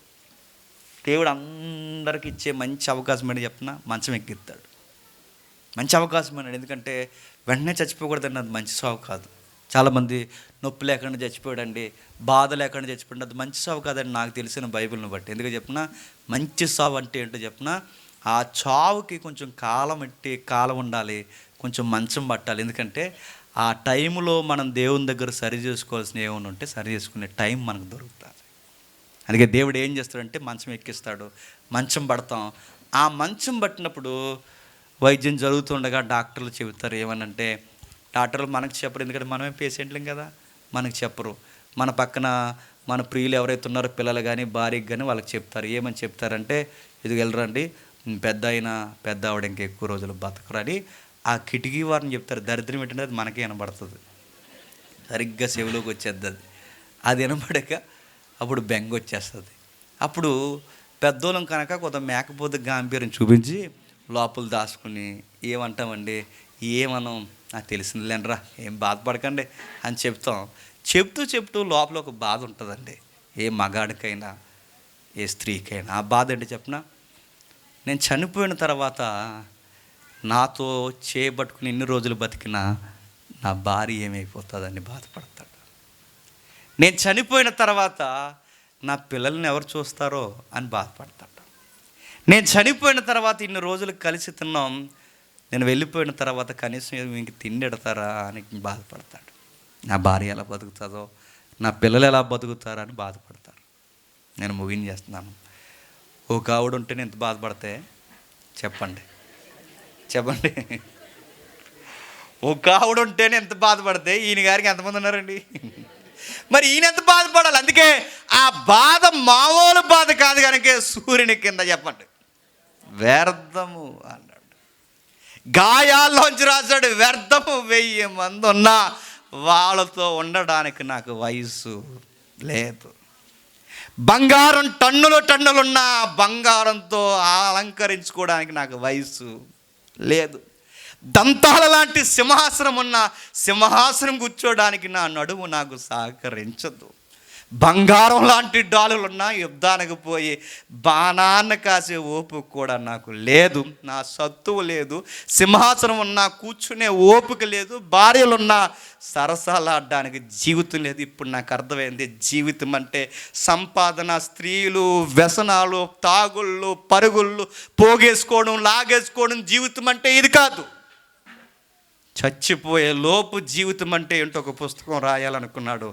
దేవుడు అందరికి ఇచ్చే మంచి అవకాశం ఏంటి చెప్పినా, మంచం ఎక్కిస్తాడు. మంచి అవకాశం అన్నాడు. ఎందుకంటే వెంటనే చచ్చిపోకూడదండి, అది మంచి సావు కాదు. చాలామంది నొప్పి లేకుండా చచ్చిపోయాడండి, బాధ లేకుండా చచ్చిపోయాడు, అది మంచి సావు కాదండి నాకు తెలిసిన బైబిల్ని బట్టి. ఎందుకు చెప్పినా, మంచి సావు అంటే ఏంటో చెప్పినా, ఆ చావుకి కొంచెం కాలం ఉండాలి, కొంచెం మంచం పట్టాలి. ఎందుకంటే ఆ టైంలో మనం దేవుని దగ్గర సరి చేసుకోవాల్సిన ఏమైనా ఉంటే సరి చేసుకునే టైం మనకు దొరుకుతుంది. అందుకే దేవుడు ఏం చేస్తాడంటే మంచం ఎక్కిస్తాడు, మంచం పడతాం. ఆ మంచం పట్టినప్పుడు వైద్యం జరుగుతుండగా డాక్టర్లు చెబుతారు ఏమనంటే, డాక్టర్లు మనకు చెప్పరు, ఎందుకంటే మనమే పేషెంట్లం కదా, మనకు చెప్పరు. మన పక్కన మన ప్రియులు ఎవరైతే ఉన్నారో పిల్లలు కానీ భార్యకి కానీ వాళ్ళకి చెప్తారు. ఏమని చెప్తారంటే, ఇది వెళ్ళరండి, పెద్ద ఆవిడ ఇంకా ఎక్కువ రోజులు బతకరని ఆ కిటికీ వారిని చెప్తారు. దరిద్రం ఏంటంటే అది మనకే వినబడుతుంది, సరిగ్గా చెవిలోకి వచ్చేది. అది వినబడక అప్పుడు బెంగ వచ్చేస్తుంది. అప్పుడు పెద్దోళ్ళం కనుక కొంత మేకపోతే గాంభీర్యం చూపించి లోపల దాచుకుని ఏమంటామండి, ఏమనం, నాకు తెలిసిందిలేనరా, ఏం బాధపడకండి అని చెప్తాం. చెప్తూ లోపల ఒక బాధ ఉంటుందండి, ఏ మగాడికైనా ఏ స్త్రీకైనా. ఆ బాధ ఏంటి చెప్పిన, నేను చనిపోయిన తర్వాత నాతో చేయబట్టుకుని ఇన్ని రోజులు బతికిన నా భార్య ఏమైపోతుందని బాధపడతాడు. నేను చనిపోయిన తర్వాత నా పిల్లల్ని ఎవరు చూస్తారో అని బాధపడతాడు. నేను చనిపోయిన తర్వాత ఇన్ని రోజులు కలిసి తిన్నాం, నేను వెళ్ళిపోయిన తర్వాత కనీసం ఇంక తిండి ఎడతారా అని బాధపడతాడు. నా భార్య ఎలా బతుకుతుందో, నా పిల్లలు ఎలా బతుకుతారా అని బాధపడతారు. నేను ముగించేస్తున్నాను. ఒక ఆవిడ ఉంటే నేను ఎంత బాధపడితే చెప్పండి. ఒక ఆవిడ ఉంటేనే ఎంత బాధపడితే ఈయన గారికి ఎంతమంది ఉన్నారండి? మరి ఈయన ఎంత బాధపడాలి? అందుకే ఆ బాధ మామూలు బాధ కాదు కనుక సూర్యుని కింద చెప్పండి వ్యర్థము అన్నాడు. గాయాల్లోంచి రాశాడు వ్యర్థము, 1000 మంది ఉన్నా వాళ్ళతో ఉండడానికి నాకు వయసు లేదు. బంగారం టన్నులున్నా బంగారంతో అలంకరించుకోవడానికి నాకు వయసు లేదు. దంతాల లాంటి సింహాసనం ఉన్న సింహాసనం కూర్చోడానికి నా నడుము నాకు సహకరించదు. బంగారం లాంటి డాలులున్నా యుద్ధానికి పోయి బాణాన్ని కాసే ఓపిక కూడా నాకు లేదు. నా సత్తువు లేదు. సింహాసనం ఉన్నా కూర్చునే ఓపిక లేదు. భార్యలున్నా సరసాలాడడానికి జీవితం లేదు. ఇప్పుడు నాకు అర్థమైంది, జీవితం అంటే సంపాదన, స్త్రీలు, వ్యసనాలు, తాగుళ్ళు, పరుగుళ్ళు, పోగేసుకోవడం, లాగేసుకోవడం జీవితం అంటే ఇది కాదు. చచ్చిపోయే లోపు జీవితం అంటే ఏంటో ఒక పుస్తకం రాయాలనుకున్నాడు.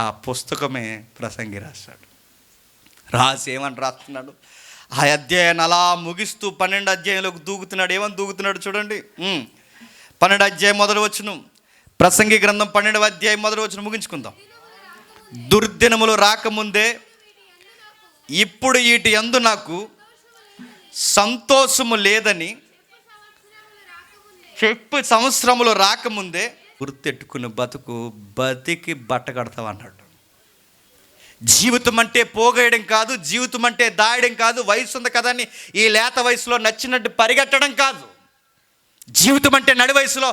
ఆ పుస్తకమే ప్రసంగి రాశాడు. రాసి ఏమని రాస్తున్నాడు, ఆ అధ్యాయాన్ని అలా ముగిస్తూ 12 అధ్యాయంలోకి దూకుతున్నాడు. ఏమని దూకుతున్నాడు చూడండి. 12 అధ్యాయం మొదలు వచ్చును. ప్రసంగి గ్రంథం 12వ అధ్యాయం మొదలు వచ్చును ముగించుకుందాం. దుర్దినములు రాకముందే ఇప్పుడు వీటి యందు నాకు సంతోషము లేదని చెప్పు సంవత్సరములు రాకముందే గుర్తెట్టుకుని బతికి బట్ట కడతావు అన్నాడు. జీవితం అంటే పోగేయడం కాదు, జీవితం అంటే దాయడం కాదు, వయసు ఉంది కదా అని ఈ లేత వయసులో నచ్చినట్టు పరిగెట్టడం కాదు. జీవితం అంటే నడి వయసులో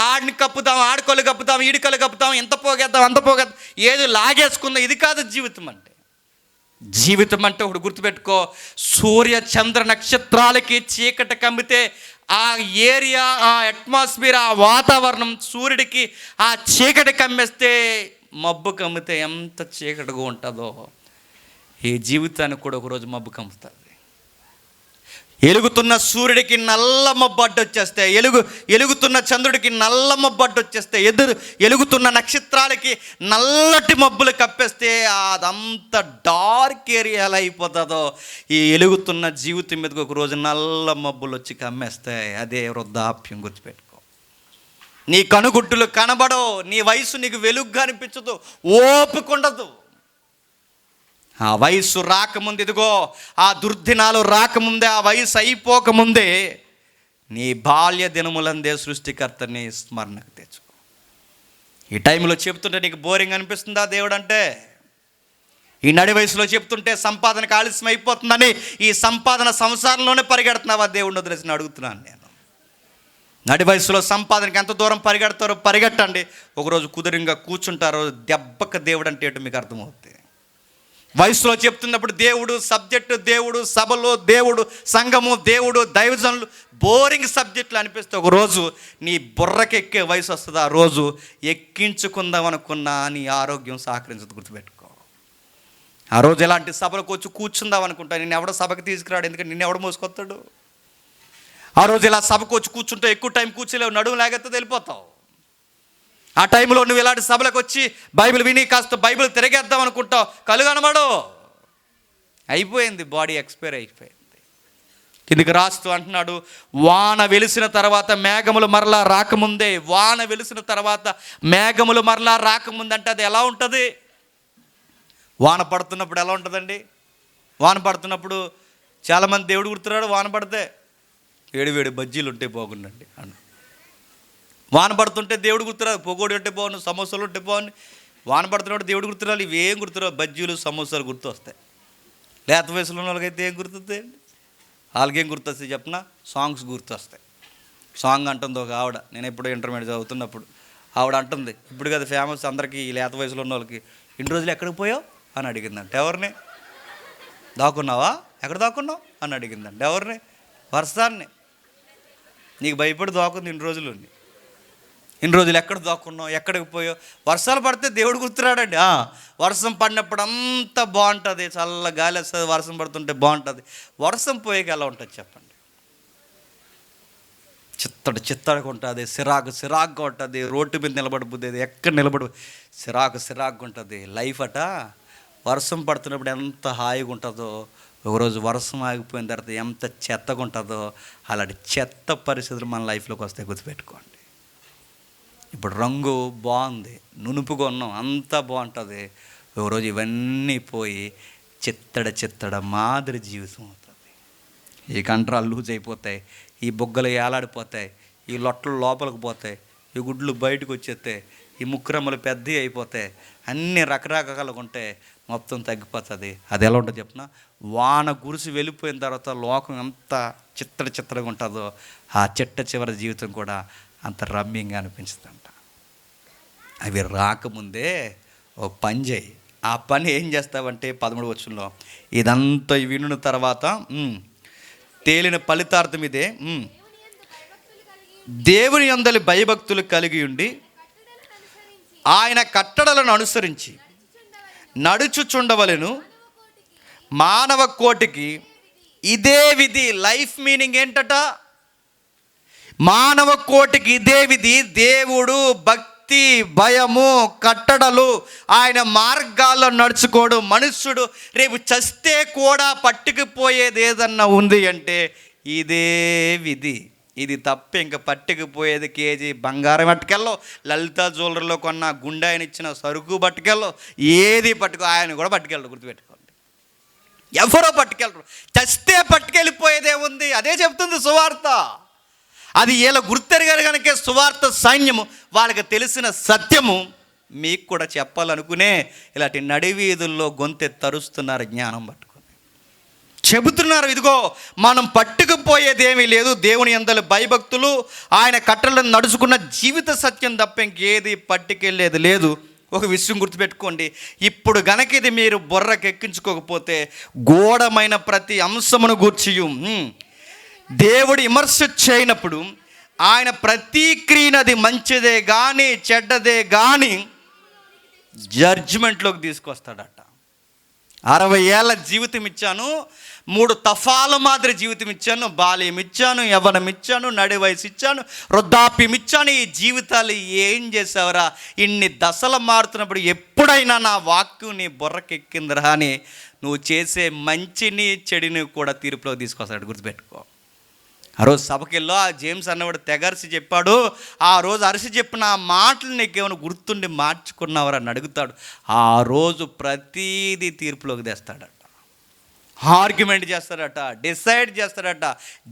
ఆడిని కప్పుతాం, ఆడుకోలు కప్పుతాం, ఈడుకలు కప్పుతాం, ఎంత పోగేద్దాం అంత పోగేద్దాం, ఏది లాగేసుకుందాం, ఇది కాదు జీవితం అంటే. జీవితం అంటే ఒకటి గుర్తుపెట్టుకో, సూర్య చంద్ర నక్షత్రాలకి చీకటి కమ్మితే ఆ ఏరియా, ఆ అట్మాస్ఫియర్, ఆ వాతావరణం సూర్యుడికి ఆ చీకటి కమ్మేస్తే, మబ్బు కమ్మితే ఎంత చీకటిగా ఉంటుందో ఈ జీవితానికి కూడా ఒకరోజు మబ్బు కమ్ముతుంది. ఎలుగుతున్న సూర్యుడికి నల్ల మబ్బు అడ్డొచ్చేస్తే, ఎలుగుతున్న చంద్రుడికి నల్ల మబ్బు అడ్డొచ్చేస్తే, ఎలుగుతున్న నక్షత్రాలకి నల్లటి మబ్బులు కప్పేస్తే అదంతా డార్క్ ఏరియా ఎలా అయిపోతుందో ఈ ఎలుగుతున్న జీవితం మీదకి ఒకరోజు నల్ల మబ్బులు వచ్చి కమ్మేస్తాయి. అదే వృద్ధాప్యం. గుర్తుపెట్టుకో. నీ కనుగుడ్డులు కనబడవు, నీ వయసు నీకు వెలుగుగా అనిపించదు, ఓపిక ఉండదు. ఆ వయసు రాకముందు, ఇదిగో ఆ దుర్దినాలు రాకముందే, ఆ వయసు అయిపోకముందే నీ బాల్య దినములందే సృష్టికర్తని స్మరణకు తెచ్చుకో. ఈ టైంలో చెప్తుంటే నీకు బోరింగ్ అనిపిస్తుందా దేవుడు అంటే? ఈ నడి వయసులో చెప్తుంటే సంపాదనకు ఆలస్యం అయిపోతుందని ఈ సంపాదన సంసారంలోనే పరిగెడుతున్నావా దేవుడిని వదిలేసి అడుగుతున్నాను నేను. నడి వయసులో సంపాదనకి ఎంత దూరం పరిగెడతారో పరిగెట్టండి, ఒకరోజు కుదిరింగా కూర్చుంటారో దెబ్బక దేవుడు అంటే ఏంటో మీకు అర్థమవుతుంది. వయసులో చెప్తున్నప్పుడు దేవుడు సబ్జెక్టు, దేవుడు సభలో, దేవుడు సంఘము, దేవుడు దైవజనులు బోరింగ్ సబ్జెక్టులు అనిపిస్తే ఒకరోజు నీ బుర్రకెక్కే వయసు వస్తుంది. ఆ రోజు ఎక్కించుకుందాం అనుకున్నా నీ ఆరోగ్యం సహకరించదు. గుర్తుపెట్టుకో. ఆ రోజు ఎలాంటి సభలకు వచ్చి కూర్చుందాం అనుకుంటా, నిన్ను ఎవడో సభకు తీసుకురాడు, ఎందుకంటే నిన్ను ఎవడ మోసుకొస్తాడు. ఆ రోజు ఇలా సభకు వచ్చి కూర్చుంటే ఎక్కువ టైం కూర్చోలేవు, నడుము లేకపోతే వెళ్ళిపోతావు. ఆ టైంలో నువ్వు ఇలాంటి సభలకు వచ్చి బైబిల్ విని కాస్త బైబిల్ తిరగేద్దాం అనుకుంటావు, కలు కనబడు, అయిపోయింది, బాడీ ఎక్స్పైర్ అయిపోయింది. కిందికి రాస్తూ అంటున్నాడు, వాన వెలిసిన తర్వాత మేఘములు మరలా రాకముందే, వాన వెలిసిన తర్వాత మేఘములు మరలా రాకముందే అంటే అది ఎలా ఉంటుంది? వాన పడుతున్నప్పుడు ఎలా ఉంటుందండి? వాన పడుతున్నప్పుడు చాలామంది దేవుడు గుర్తురాడు. వాన పడితే వేడి బజ్జీలు ఉంటే బాగుండండి అని. వాన పడుతుంటే దేవుడు గుర్తురాదు, పొగోడు ఉంటే బాగుండు, సమోసాలు ఉంటే బాగుంది. వాన పడుతున్నప్పుడు దేవుడు గుర్తురాలు, ఇవేం గుర్తురావు, బజ్జీలు సమోసాలు గుర్తు వస్తాయి. లేత వయసులో ఉన్న వాళ్ళకైతే ఏం గుర్తుంది? వాళ్ళకేం గుర్తొస్తాయి చెప్పిన? సాంగ్స్ గుర్తొస్తాయి. సాంగ్ అంటుంది ఒక ఆవిడ, నేను ఎప్పుడో ఇంటర్మీడియట్ చదువుతున్నప్పుడు ఆవిడ అంటుంది, ఇప్పుడు కదా ఫేమస్ అందరికీ ఈ లేత వయసులో ఉన్న వాళ్ళకి, ఇన్ని రోజులు ఎక్కడికి పోయావు అని అడిగిందంట. ఎవరిని? దాక్కున్నావా? ఎక్కడ దాక్కున్నావు అని అడిగిందంట. ఎవరిని? వర్షాన్ని. నీకు భయపడి దాక్కుంది ఇన్ని రోజులు ఎక్కడ దాక్కున్నావు, ఎక్కడికి పోయావు? వర్షాలు పడితే దేవుడు గుర్తురాడండి. వర్షం పడినప్పుడు అంతా బాగుంటుంది, చల్ల గాలి వస్తుంది, వర్షం పడుతుంటే బాగుంటుంది. వర్షం పోయేకి ఎలా ఉంటుంది చెప్పండి? చిత్తడిగా ఉంటుంది, సిరాగ్గా ఉంటుంది, రోడ్డు మీద నిలబడిపోతుంది, ఎక్కడ నిలబడి సిరాగ్గా ఉంటుంది. లైఫ్ అట వర్షం పడుతున్నప్పుడు ఎంత హాయిగా ఉంటుందో, ఒకరోజు వర్షం ఆగిపోయిన తర్వాత ఎంత చెత్తగా ఉంటుందో, అలాంటి చెత్త పరిస్థితులు మన లైఫ్లోకి వస్తాయి. గుర్తుపెట్టుకోండి. ఇప్పుడు రంగు బాగుంది, నునుపుగా ఉన్నాం, అంతా బాగుంటుంది. ఒకరోజు ఇవన్నీ పోయి చిత్తడ మాదిరి జీవితం అవుతుంది. ఈ కంట్రాలు లూజ్ అయిపోతాయి, ఈ బొగ్గలు ఏలాడిపోతాయి, ఈ లొట్టలు లోపలికి పోతాయి, ఈ గుడ్లు బయటకు వచ్చేస్తాయి, ఈ ముక్కురమ్మలు పెద్దవి అయిపోతాయి, అన్నీ రకరకాలుగా ఉంటే మొత్తం తగ్గిపోతుంది. అది ఎలా ఉంటుంది చెప్పిన? వాన గురిసి వెళ్ళిపోయిన తర్వాత లోకం ఎంత చిత్తడిగా ఉంటుందో ఆ చివరి జీవితం కూడా అంత రమ్యంగా అనిపించుతుందంట. అవి రాకముందే ఒక పని చేయి. ఆ పని ఏం చేస్తావంటే 13వ వచనంలో, ఇదంతా వినిన తర్వాత తేలిన ఫలితార్థం ఇదే, దేవుని యందలి భయభక్తులు కలిగి ఉండి ఆయన కట్టడలను అనుసరించి నడుచుచుండవలెను. మానవ కోటికి ఇదే విధి. లైఫ్ మీనింగ్ ఏంటట? మానవ కోటికి ఇదే విధి. దేవుడు భక్తి, భయము, కట్టడలు, ఆయన మార్గాల్లో నడుచుకోడు. మనుష్యుడు రేపు చస్తే కూడా పట్టుకుపోయేది ఏదన్నా ఉంది అంటే ఇదే విధి. ఇది తప్ప ఇంకా పట్టుకుపోయేది కేజీ బంగారం పట్టుకెళ్ళో, లలితా జ్యువెలరీలో కొన్న గుండె ఆయన ఇచ్చిన సరుకు పట్టుకెళ్ళో, ఏది ఆయన కూడా పట్టుకెళ్ళరు. గుర్తుపెట్టుకోండి. ఎవరో పట్టుకెళ్ళరు. చస్తే పట్టుకెళ్ళిపోయేదే ఉంది. అదే చెప్తుంది సువార్త. అది ఇలా గుర్తెరగారు కనుక సువార్త సైన్యము వాళ్ళకి తెలిసిన సత్యము మీకు కూడా చెప్పాలనుకునే ఇలాంటి నడివీధుల్లో గొంతెత్తి తరుస్తున్నారు జ్ఞానం పట్టుకొని. చెబుతున్నారు, ఇదిగో మనం పట్టుకుపోయేది ఏమీ లేదు, దేవుని యందలి భయభక్తులు, ఆయన కట్టలను నడుచుకున్న జీవిత సత్యం తప్ప ఇంకేది పట్టుకెళ్ళేది లేదు. ఒక విషయం గుర్తుపెట్టుకోండి, ఇప్పుడు గనక ఇది మీరు బుర్రకెక్కించుకోకపోతే గూఢమైన ప్రతి అంశమును గూర్చియు దేవుడు విమర్శ చేయనప్పుడు ఆయన ప్రతిక్రియనది మంచిదే కానీ చెడ్డదే కానీ జడ్జిమెంట్లోకి తీసుకొస్తాడట. 60 ఏళ్ళ జీవితం ఇచ్చాను, 3 తఫాల మాదిరి జీవితం ఇచ్చాను, బాల్యం ఇచ్చాను, యవ్వనం ఇచ్చాను, నడి వయసు ఇచ్చాను, వృద్ధాప్యం ఇచ్చాను, ఈ జీవితాలు ఏం చేసావురా? ఇన్ని దశలు మారుతున్నప్పుడు ఎప్పుడైనా నా వాక్యం నీ బుర్రకెక్కిందిరా అని నువ్వు చేసే మంచిని చెడుని కూడా తీర్పులో తీసుకొస్తాడు. గుర్తుపెట్టుకో. ఆ రోజు సభకెళ్ళో ఆ జేమ్స్ అన్నవాడు తెగరిసి చెప్పాడు. ఆ రోజు అరిసి చెప్పిన ఆ మాటలు నీకేమైనా గుర్తుండి మార్చుకున్నావరా అని అడుగుతాడు. ఆ రోజు ప్రతీది తీర్పులోకి తెస్తాడట, ఆర్గ్యుమెంట్ చేస్తాడట, డిసైడ్ చేస్తాడట,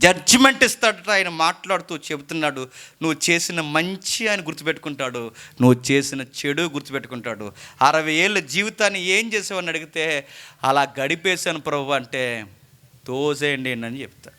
జడ్జిమెంట్ ఇస్తాడట. ఆయన మాట్లాడుతూ చెబుతున్నాడు, నువ్వు చేసిన మంచి ఆయన గుర్తుపెట్టుకుంటాడు, నువ్వు చేసిన చెడు గుర్తుపెట్టుకుంటాడు. 60 ఏళ్ళ జీవితాన్ని ఏం చేసావని అడిగితే అలా గడిపేశాను ప్రభు అంటే తోసేయండి అని చెప్తాడు,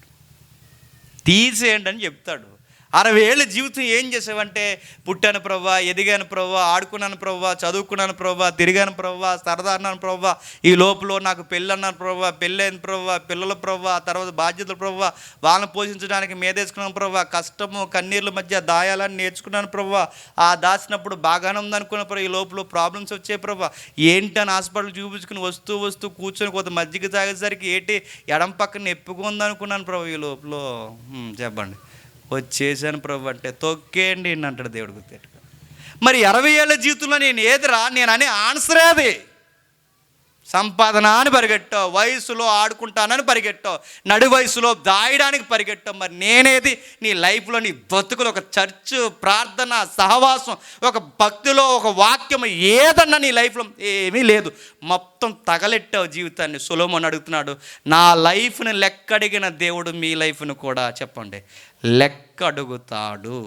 తీసేయండి అని చెప్తాడు. 60 ఏళ్ళ జీవితం ఏం చేసావంటే పుట్టాను ప్రవ్వా, ఎదిగాను ప్రవ్వా, ఆడుకున్నాను ప్రవ్వా, చదువుకున్నాను ప్రవ్వా, తిరిగాను ప్రవ్వా, సరదా అన్నాను ప్రవ్వా, ఈ లోపల నాకు పెళ్ళి అన్నాను ప్రవ్వా, పెళ్ళైన ప్రవ్వా, పిల్లల ప్రవ్వా, తర్వాత బాధ్యతలు ప్రవ్వా, వాళ్ళని పోషించడానికి మేదేసుకున్నాను ప్రవ్వా, కష్టము కన్నీళ్ళ మధ్య దాయాలని నేర్చుకున్నాను ప్రవ్వా, ఆ దాచినప్పుడు బాగానే ఉందనుకున్న ప్రవ్వా, ఈ లోపల ప్రాబ్లమ్స్ వచ్చే ప్రవ్వా, ఏంటని హాస్పిటల్ చూపించుకుని వస్తూ కూర్చొని కొంత మజ్జిగ తాగేసరికి ఏంటి ఎడం పక్కన ఎప్పుకుందనుకున్నాను ప్రవ్వా, ఈ లోపల చెప్పండి వచ్చేసాను ప్రభు అంటే తొక్కేయండి అంటాడు దేవుడు. గుర్తెట్టుకో. మరి 60 ఏళ్ళ జీవితంలో నేను ఏదిరా నేను అనే ఆన్సరే అది. సంపాదన అని పరిగెట్టావు, వయసులో ఆడుకుంటానని పరిగెట్టావు, నడి వయసులో దాయడానికి పరిగెట్టావు. మరి నేనేది నీ లైఫ్లో, నీ బతుకులో ఒక చర్చ్, ప్రార్థన, సహవాసం, ఒక భక్తిలో ఒక వాక్యం ఏదన్నా నీ లైఫ్లో ఏమీ లేదు. మొత్తం తగలెట్టావు జీవితాన్ని. సొలొమోను అడుగుతున్నాడు, నా లైఫ్ని లెక్క అడిగిన దేవుడు మీ లైఫ్ను కూడా చెప్పండి లెక్క అడుగుతాడు.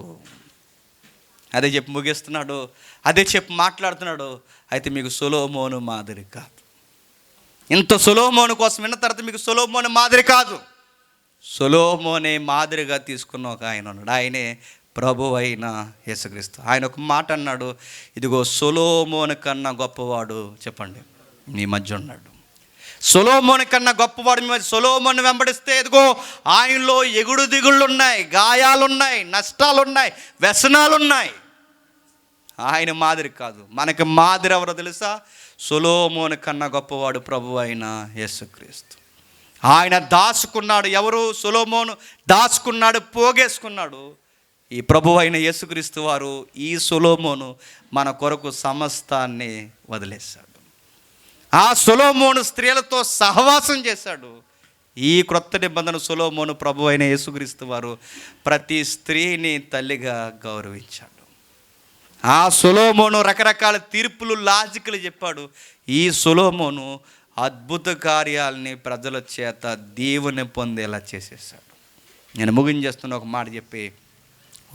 అదే చెప్పి ముగిస్తున్నాడు, అదే చెప్పి మాట్లాడుతున్నాడు. అయితే మీకు సొలొమోను మాదిరి కాదు. ఇంత సొలొమోను కోసం విన్న తర్వాత మీకు సొలొమోను మాదిరి కాదు, సొలొమోనే మాదిరిగా తీసుకున్న ఒక ఆయన ఉన్నాడు. ఆయనే ప్రభు అయిన యేసుక్రీస్తు. ఆయన ఒక మాట అన్నాడు, ఇదిగో సొలొమోను కన్నా గొప్పవాడు చెప్పండి మీ మధ్య ఉన్నాడు. సొలొమోను కన్నా గొప్పవాడు మీ మధ్య. సొలొమోను వెంబడిస్తే ఇదిగో ఆయనలో ఎగుడు దిగుళ్ళు ఉన్నాయి, గాయాలున్నాయి, నష్టాలున్నాయి, వ్యసనాలున్నాయి. ఆయన మాదిరి కాదు. మనకి మాదిరి ఎవరో తెలుసా? సొలొమోను కన్నా గొప్పవాడు ప్రభు అయిన యేసుక్రీస్తు. ఆయన దాచుకున్నాడు. ఎవరు? సొలొమోను దాచుకున్నాడు, పోగేసుకున్నాడు. ఈ ప్రభు అయిన యేసుక్రీస్తు వారు, ఈ సొలొమోను మన కొరకు సమస్తాన్ని వదిలేశాడు. ఆ సొలొమోను స్త్రీలతో సహవాసం చేశాడు. ఈ క్రొత్త నిబంధన సొలొమోను ప్రభు అయిన యేసుక్రీస్తు వారు ప్రతి స్త్రీని తల్లిగా గౌరవించాడు. ఆ సొలొమోను రకరకాల తీర్పులు, లాజిక్లు చెప్పాడు. ఈ సొలొమోను అద్భుత కార్యాలని ప్రజల చేత దేవుని పొందేలా చేసేసాడు. నేను ముగించేస్తున్న ఒక మాట చెప్పి,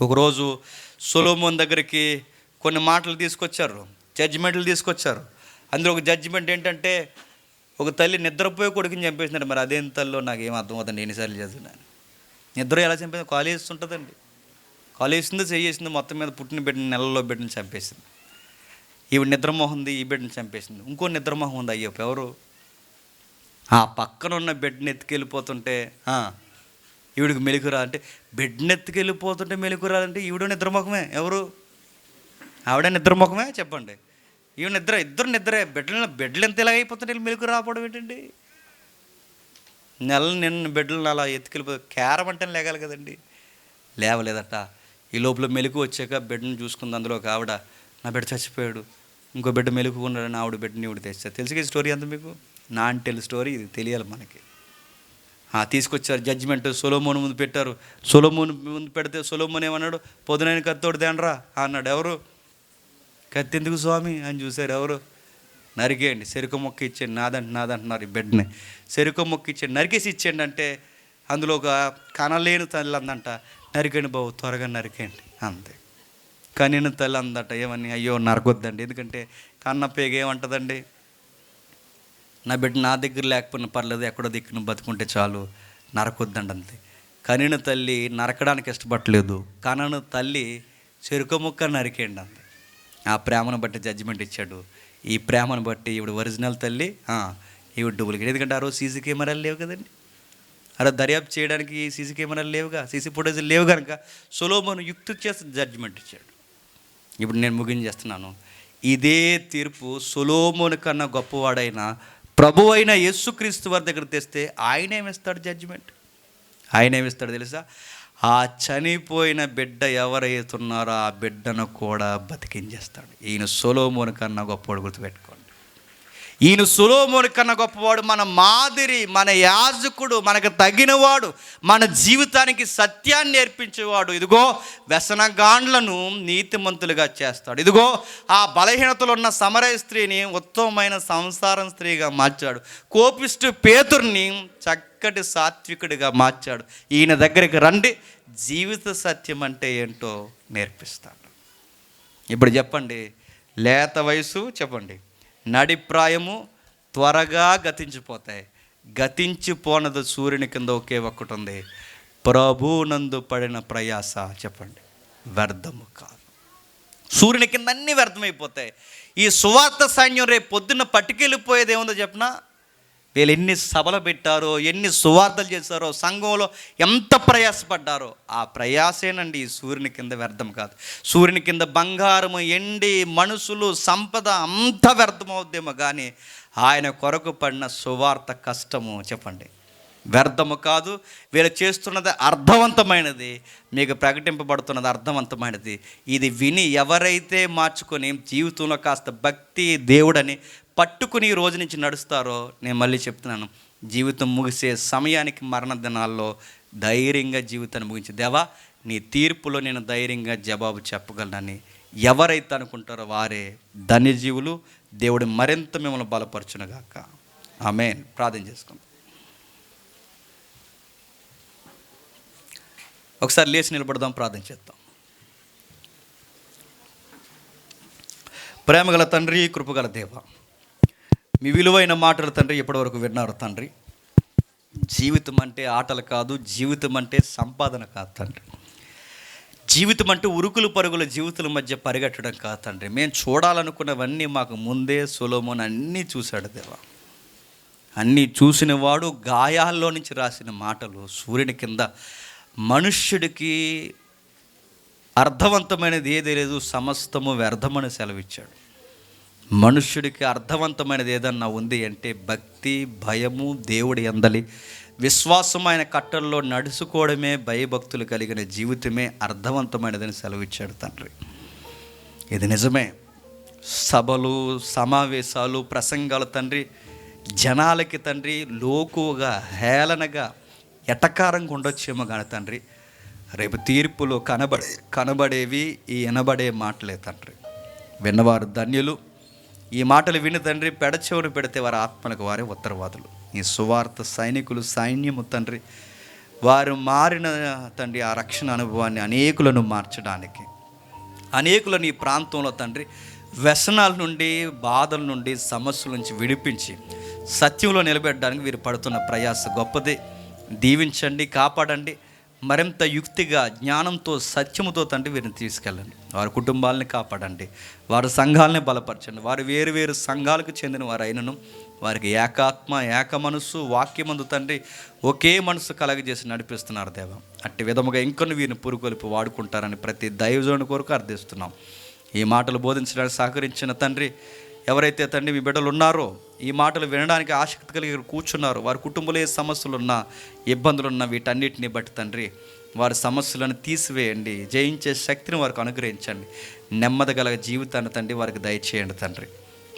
ఒకరోజు సొలొమోను దగ్గరికి కొన్ని మాటలు తీసుకొచ్చారు, జడ్జిమెంట్లు తీసుకొచ్చారు. అందులో ఒక జడ్జిమెంట్ ఏంటంటే, ఒక తల్లి నిద్రపోయే కొడుకుని చంపేసినాడు. మరి అదేం తల్లో నాకు ఏం అర్థమవుతుంది, ఎన్నిసార్లు చదివినాను. నిద్ర ఎలా చంపేసింది? కాలేజ్ ఉంటుందండి, కాలేజ్ చేసింది, మొత్తం మీద పుట్టిన బిడ్డని, నెలలో బిడ్డని చంపేసింది. ఈవిడ నిద్రమోహం ఉంది, ఈ బిడ్డని చంపేసింది. ఇంకో నిద్రమోహం ఉంది. అయ్యో ఎవరు? ఆ పక్కన ఉన్న బిడ్డని ఎత్తుకెళ్ళిపోతుంటే ఈవిడికి మెలుకురా అంటే, బిడ్డని ఎత్తుకెళ్ళిపోతుంటే మెలుకురా అంటే ఈవిడ నిద్రమోహమే. ఎవరు? ఆవిడ నిద్రమోహమే చెప్పండి. ఈవిడ నిద్ర, ఇద్దరు నిద్రే. బిడ్డలు ఎంత ఇలా అయిపోతుంటే మెలుకు రాకపోవడం ఏంటండి? నిన్న బిడ్డలను అలా ఎత్తుకెళ్ళిపో, క్యారం అంటే లేగాలి కదండి, లేవలేదట. ఈ లోపల మెలుకు వచ్చాక బిడ్డను చూసుకుంది. అందులో ఒక ఆవిడ, నా బిడ్డ చచ్చిపోయాడు, ఇంకో బిడ్డ మెలుకు ఉన్నాడని ఆవిడ బిడ్డని ఇవిడ తెచ్చారు. తెలుసు స్టోరీ అంతా మీకు, నాంటెల్ స్టోరీ, ఇది తెలియాలి మనకి. తీసుకొచ్చారు, జడ్జిమెంట్ సొలొమోను ముందు పెట్టారు. సొలొమోను ముందు పెడితే సొలొమోను ఏమన్నాడు? పొద్దునైన కత్తోడు తేండ్రా అన్నాడు. ఎవరు? కత్తి ఎందుకు స్వామి అని చూశారు. ఎవరు? నరికేయండి, చెరుకు మొక్క ఇచ్చేయండి. నాదంటున్నారు ఈ బిడ్డని. చెరుకు మొక్క ఇచ్చేయండి, నరికేసి ఇచ్చేయండి అంటే అందులో ఒక కనలేని తల్లి అందంట, నరికండి బాబు, త్వరగా నరికేయండి అంతే. కనిన తల్లి అందట ఏమని, అయ్యో నరకొద్దండి, ఎందుకంటే కన్న పేగ ఏమంటుందండి, నా బిడ్డ నా దగ్గర లేకపోయినా పర్లేదు, ఎక్కడో దిక్కున బతుకుంటే చాలు, నరకొద్దండి అంతే. కనిన తల్లి నరకడానికి ఇష్టపడలేదు, కనను తల్లి చెరుకు ముక్క నరికేయండి అంతే. ఆ ప్రేమను బట్టి జడ్జిమెంట్ ఇచ్చాడు. ఈ ప్రేమను బట్టి ఇప్పుడు ఒరిజినల్ తల్లి, ఈవిడ డూప్లికేట్. ఎందుకంటే ఆ రోజు సీసీ కెమెరాలు లేవు కదండి, అలా దర్యాప్తు చేయడానికి సీసీ కెమెరాలు లేవుగా, సీసీ ఫుటేజీలు లేవు కనుక సొలొమోను యుక్తి చేసి జడ్జిమెంట్ ఇచ్చాడు. ఇప్పుడు నేను ముగించేస్తున్నాను. ఇదే తీర్పు సొలొమోను కన్నా గొప్పవాడైన ప్రభు అయిన యేసుక్రీస్తు వారి దగ్గర తెస్తే ఆయన ఏమిస్తాడు జడ్జిమెంట్? ఆయన ఏమిస్తాడు తెలుసా? ఆ చనిపోయిన బిడ్డ ఎవరైతున్నారో ఆ బిడ్డను కూడా బతికించేస్తాడు. ఈయన సొలొమోను కన్నా గొప్పవాడు, గుర్తుపెట్టుకోండి. ఈయన సొలొమోను కన్నా గొప్పవాడు, మన మాదిరి, మన యాజకుడు, మనకు తగినవాడు, మన జీవితానికి సత్యాన్ని నేర్పించేవాడు. ఇదిగో వ్యసనగాండ్లను నీతిమంతులుగా చేస్తాడు. ఇదిగో ఆ బలహీనతలు ఉన్న సమరయ స్త్రీని ఉత్తమమైన సంసారం స్త్రీగా మార్చాడు. కోపిష్టి పేతుర్ని చక్కటి సాత్వికుడిగా మార్చాడు. ఈయన దగ్గరికి రండి, జీవిత సత్యం అంటే ఏంటో నేర్పిస్తాడు. ఇప్పుడు చెప్పండి, లేత వయసు చెప్పండి, నడిప్రాయము త్వరగా గతించిపోతాయి. గతించిపోనది సూర్యుని కింద ఒకే ఒక్కటి ఉంది, ప్రభునందు పడిన ప్రయాస చెప్పండి వ్యర్థము కాదు. సూర్యుని కింద అన్నీ వ్యర్థమైపోతాయి. ఈ సువార్త సైన్యం రేపు పొద్దున్న పట్టుకెళ్ళిపోయేది ఏముందో చెప్పనా? వీళ్ళు ఎన్ని సభలు పెట్టారో, ఎన్ని సువార్తలు చేశారో, సంఘంలో ఎంత ప్రయాసపడ్డారో, ఆ ప్రయాసేనండి ఈ సూర్యుని కింద వ్యర్థం కాదు. సూర్యుని కింద బంగారము, ఎండి, మనుషులు, సంపద అంత వ్యర్థమవుద్దేమో కానీ ఆయన కొరకు పడిన సువార్త కష్టము చెప్పండి వ్యర్థము కాదు. వీళ్ళు చేస్తున్నది అర్థవంతమైనది, మీకు ప్రకటింపబడుతున్నది అర్థవంతమైనది. ఇది విని ఎవరైతే మార్చుకొని జీవితంలో కాస్త భక్తి, దేవుడని పట్టుకుని ఈ రోజు నుంచి నడుస్తారో, నేను మళ్ళీ చెప్తున్నాను, జీవితం ముగిసే సమయానికి మరణ దినాల్లో ధైర్యంగా జీవితాన్ని ముగించి, దేవా నీ తీర్పులో నేను ధైర్యంగా జవాబు చెప్పగలనని ఎవరైతే అనుకుంటారో వారే ధన్యజీవులు. దేవుడు మరింత మిమ్మల్ని బలపరచునుగాక. ఆమేన్. ప్రార్థన చేసుకుందాం. ఒకసారి లేచి నిలబడదాం, ప్రార్థన చేద్దాం. ప్రేమగల తండ్రి, కృపగల దేవ, మీ విలువైన మాటలు తండ్రి ఇప్పటివరకు విన్నారు తండ్రి. జీవితం అంటే ఆటలు కాదు, జీవితం అంటే సంపాదన కాదు తండ్రి. జీవితం అంటే ఉరుకులు పరుగుల జీవితాల మధ్య పరిగెట్టడం కాదు తండ్రి. మేము చూడాలనుకున్నవన్నీ మాకు ముందే సొలొమోను అన్నీ చూశాడు దేవా. అన్నీ చూసిన వాడు గాయాల్లో నుంచి రాసిన మాటలు, సూర్యుని కింద మనుష్యుడికి అర్థవంతమైనది ఏదీ లేదు, సమస్తము వ్యర్థమని సెలవిచ్చాడు. మనుష్యుడికి అర్థవంతమైనది ఏదన్నా ఉంది అంటే భక్తి, భయము, దేవుడి యందలి విశ్వాసం, ఆయన కట్టల్లో నడుచుకోవడమే, భయభక్తులు కలిగిన జీవితమే అర్థవంతమైనదని సెలవిచ్చాడు తండ్రి. ఇది నిజమే. సభలు, సమావేశాలు, ప్రసంగాలు తండ్రి జనాలకి తండ్రి లోకుగా, హేళనగా, ఎటకారంగా ఉండొచ్చేమో కానీ తండ్రి రేపు తీర్పులో కనబడేవి ఈ వినబడే మాటలే తండ్రి. విన్నవారు ధన్యులు. ఈ మాటలు విని తండ్రి పెడచెవును పెడితే వారి ఆత్మలకు వారే ఉత్తరవాదులు. ఈ సువార్త సైనికులు, సైన్యము తండ్రి వారు మారిన తండ్రి ఆ రక్షణ అనుభవాన్ని అనేకులను మార్చడానికి, అనేకులను ఈ ప్రాంతంలో తండ్రి వ్యసనాల నుండి, బాధల నుండి, సమస్యల నుంచి విడిపించి సత్యంలో నిలబెట్టడానికి వీరు పడుతున్న ప్రయాస గొప్పదే. దీవించండి, కాపాడండి. మరింత యుక్తిగా, జ్ఞానంతో, సత్యముతో తండ్రి వీరిని తీసుకెళ్ళండి. వారి కుటుంబాలని కాపాడండి, వారి సంఘాలని బలపరచండి. వారు వేరు వేరు సంఘాలకు చెందిన వారు అయినను వారికి ఏకాత్మ, ఏక మనస్సు, వాక్యమందు తండ్రి ఒకే మనసు కలగజేసి నడిపిస్తున్నారు దేవ. అట్టి విధముగా ఇంకొన్ని వీరిని పురుకొలిపి వాడుకుంటారని ప్రతి దైవజనుని కొరకు అర్థిస్తున్నాం. ఈ మాటలు బోధించడానికి సహకరించిన తండ్రి ఎవరైతే తండ్రి మీ బిడ్డలు ఉన్నారో, ఈ మాటలు వినడానికి ఆసక్తి కలిగి కూర్చున్నారు, వారి కుటుంబంలో ఏ సమస్యలున్నా, ఇబ్బందులున్నా వీటన్నిటిని బట్టి తండ్రి వారి సమస్యలను తీసివేయండి. జయించే శక్తిని వారికి అనుగ్రహించండి. నెమ్మది గల జీవితాన్ని తండ్రి వారికి దయచేయండి తండ్రి.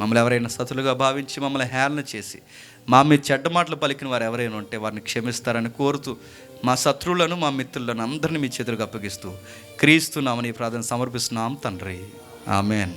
మమ్మల్ని ఎవరైనా సతులుగా భావించి మమ్మల్ని హేళన చేసి మా మీద చెడ్డ మాటలు పలికిన వారు ఎవరైనా ఉంటే వారిని క్షమిస్తారని కోరుతూ, మా శత్రువులను, మా మిత్రులను అందరినీ మీ చేతులకు అప్పగిస్తూ క్రీస్తు నామమున ఈ ప్రార్థన సమర్పిస్తున్నాం తండ్రి. ఆమేన్.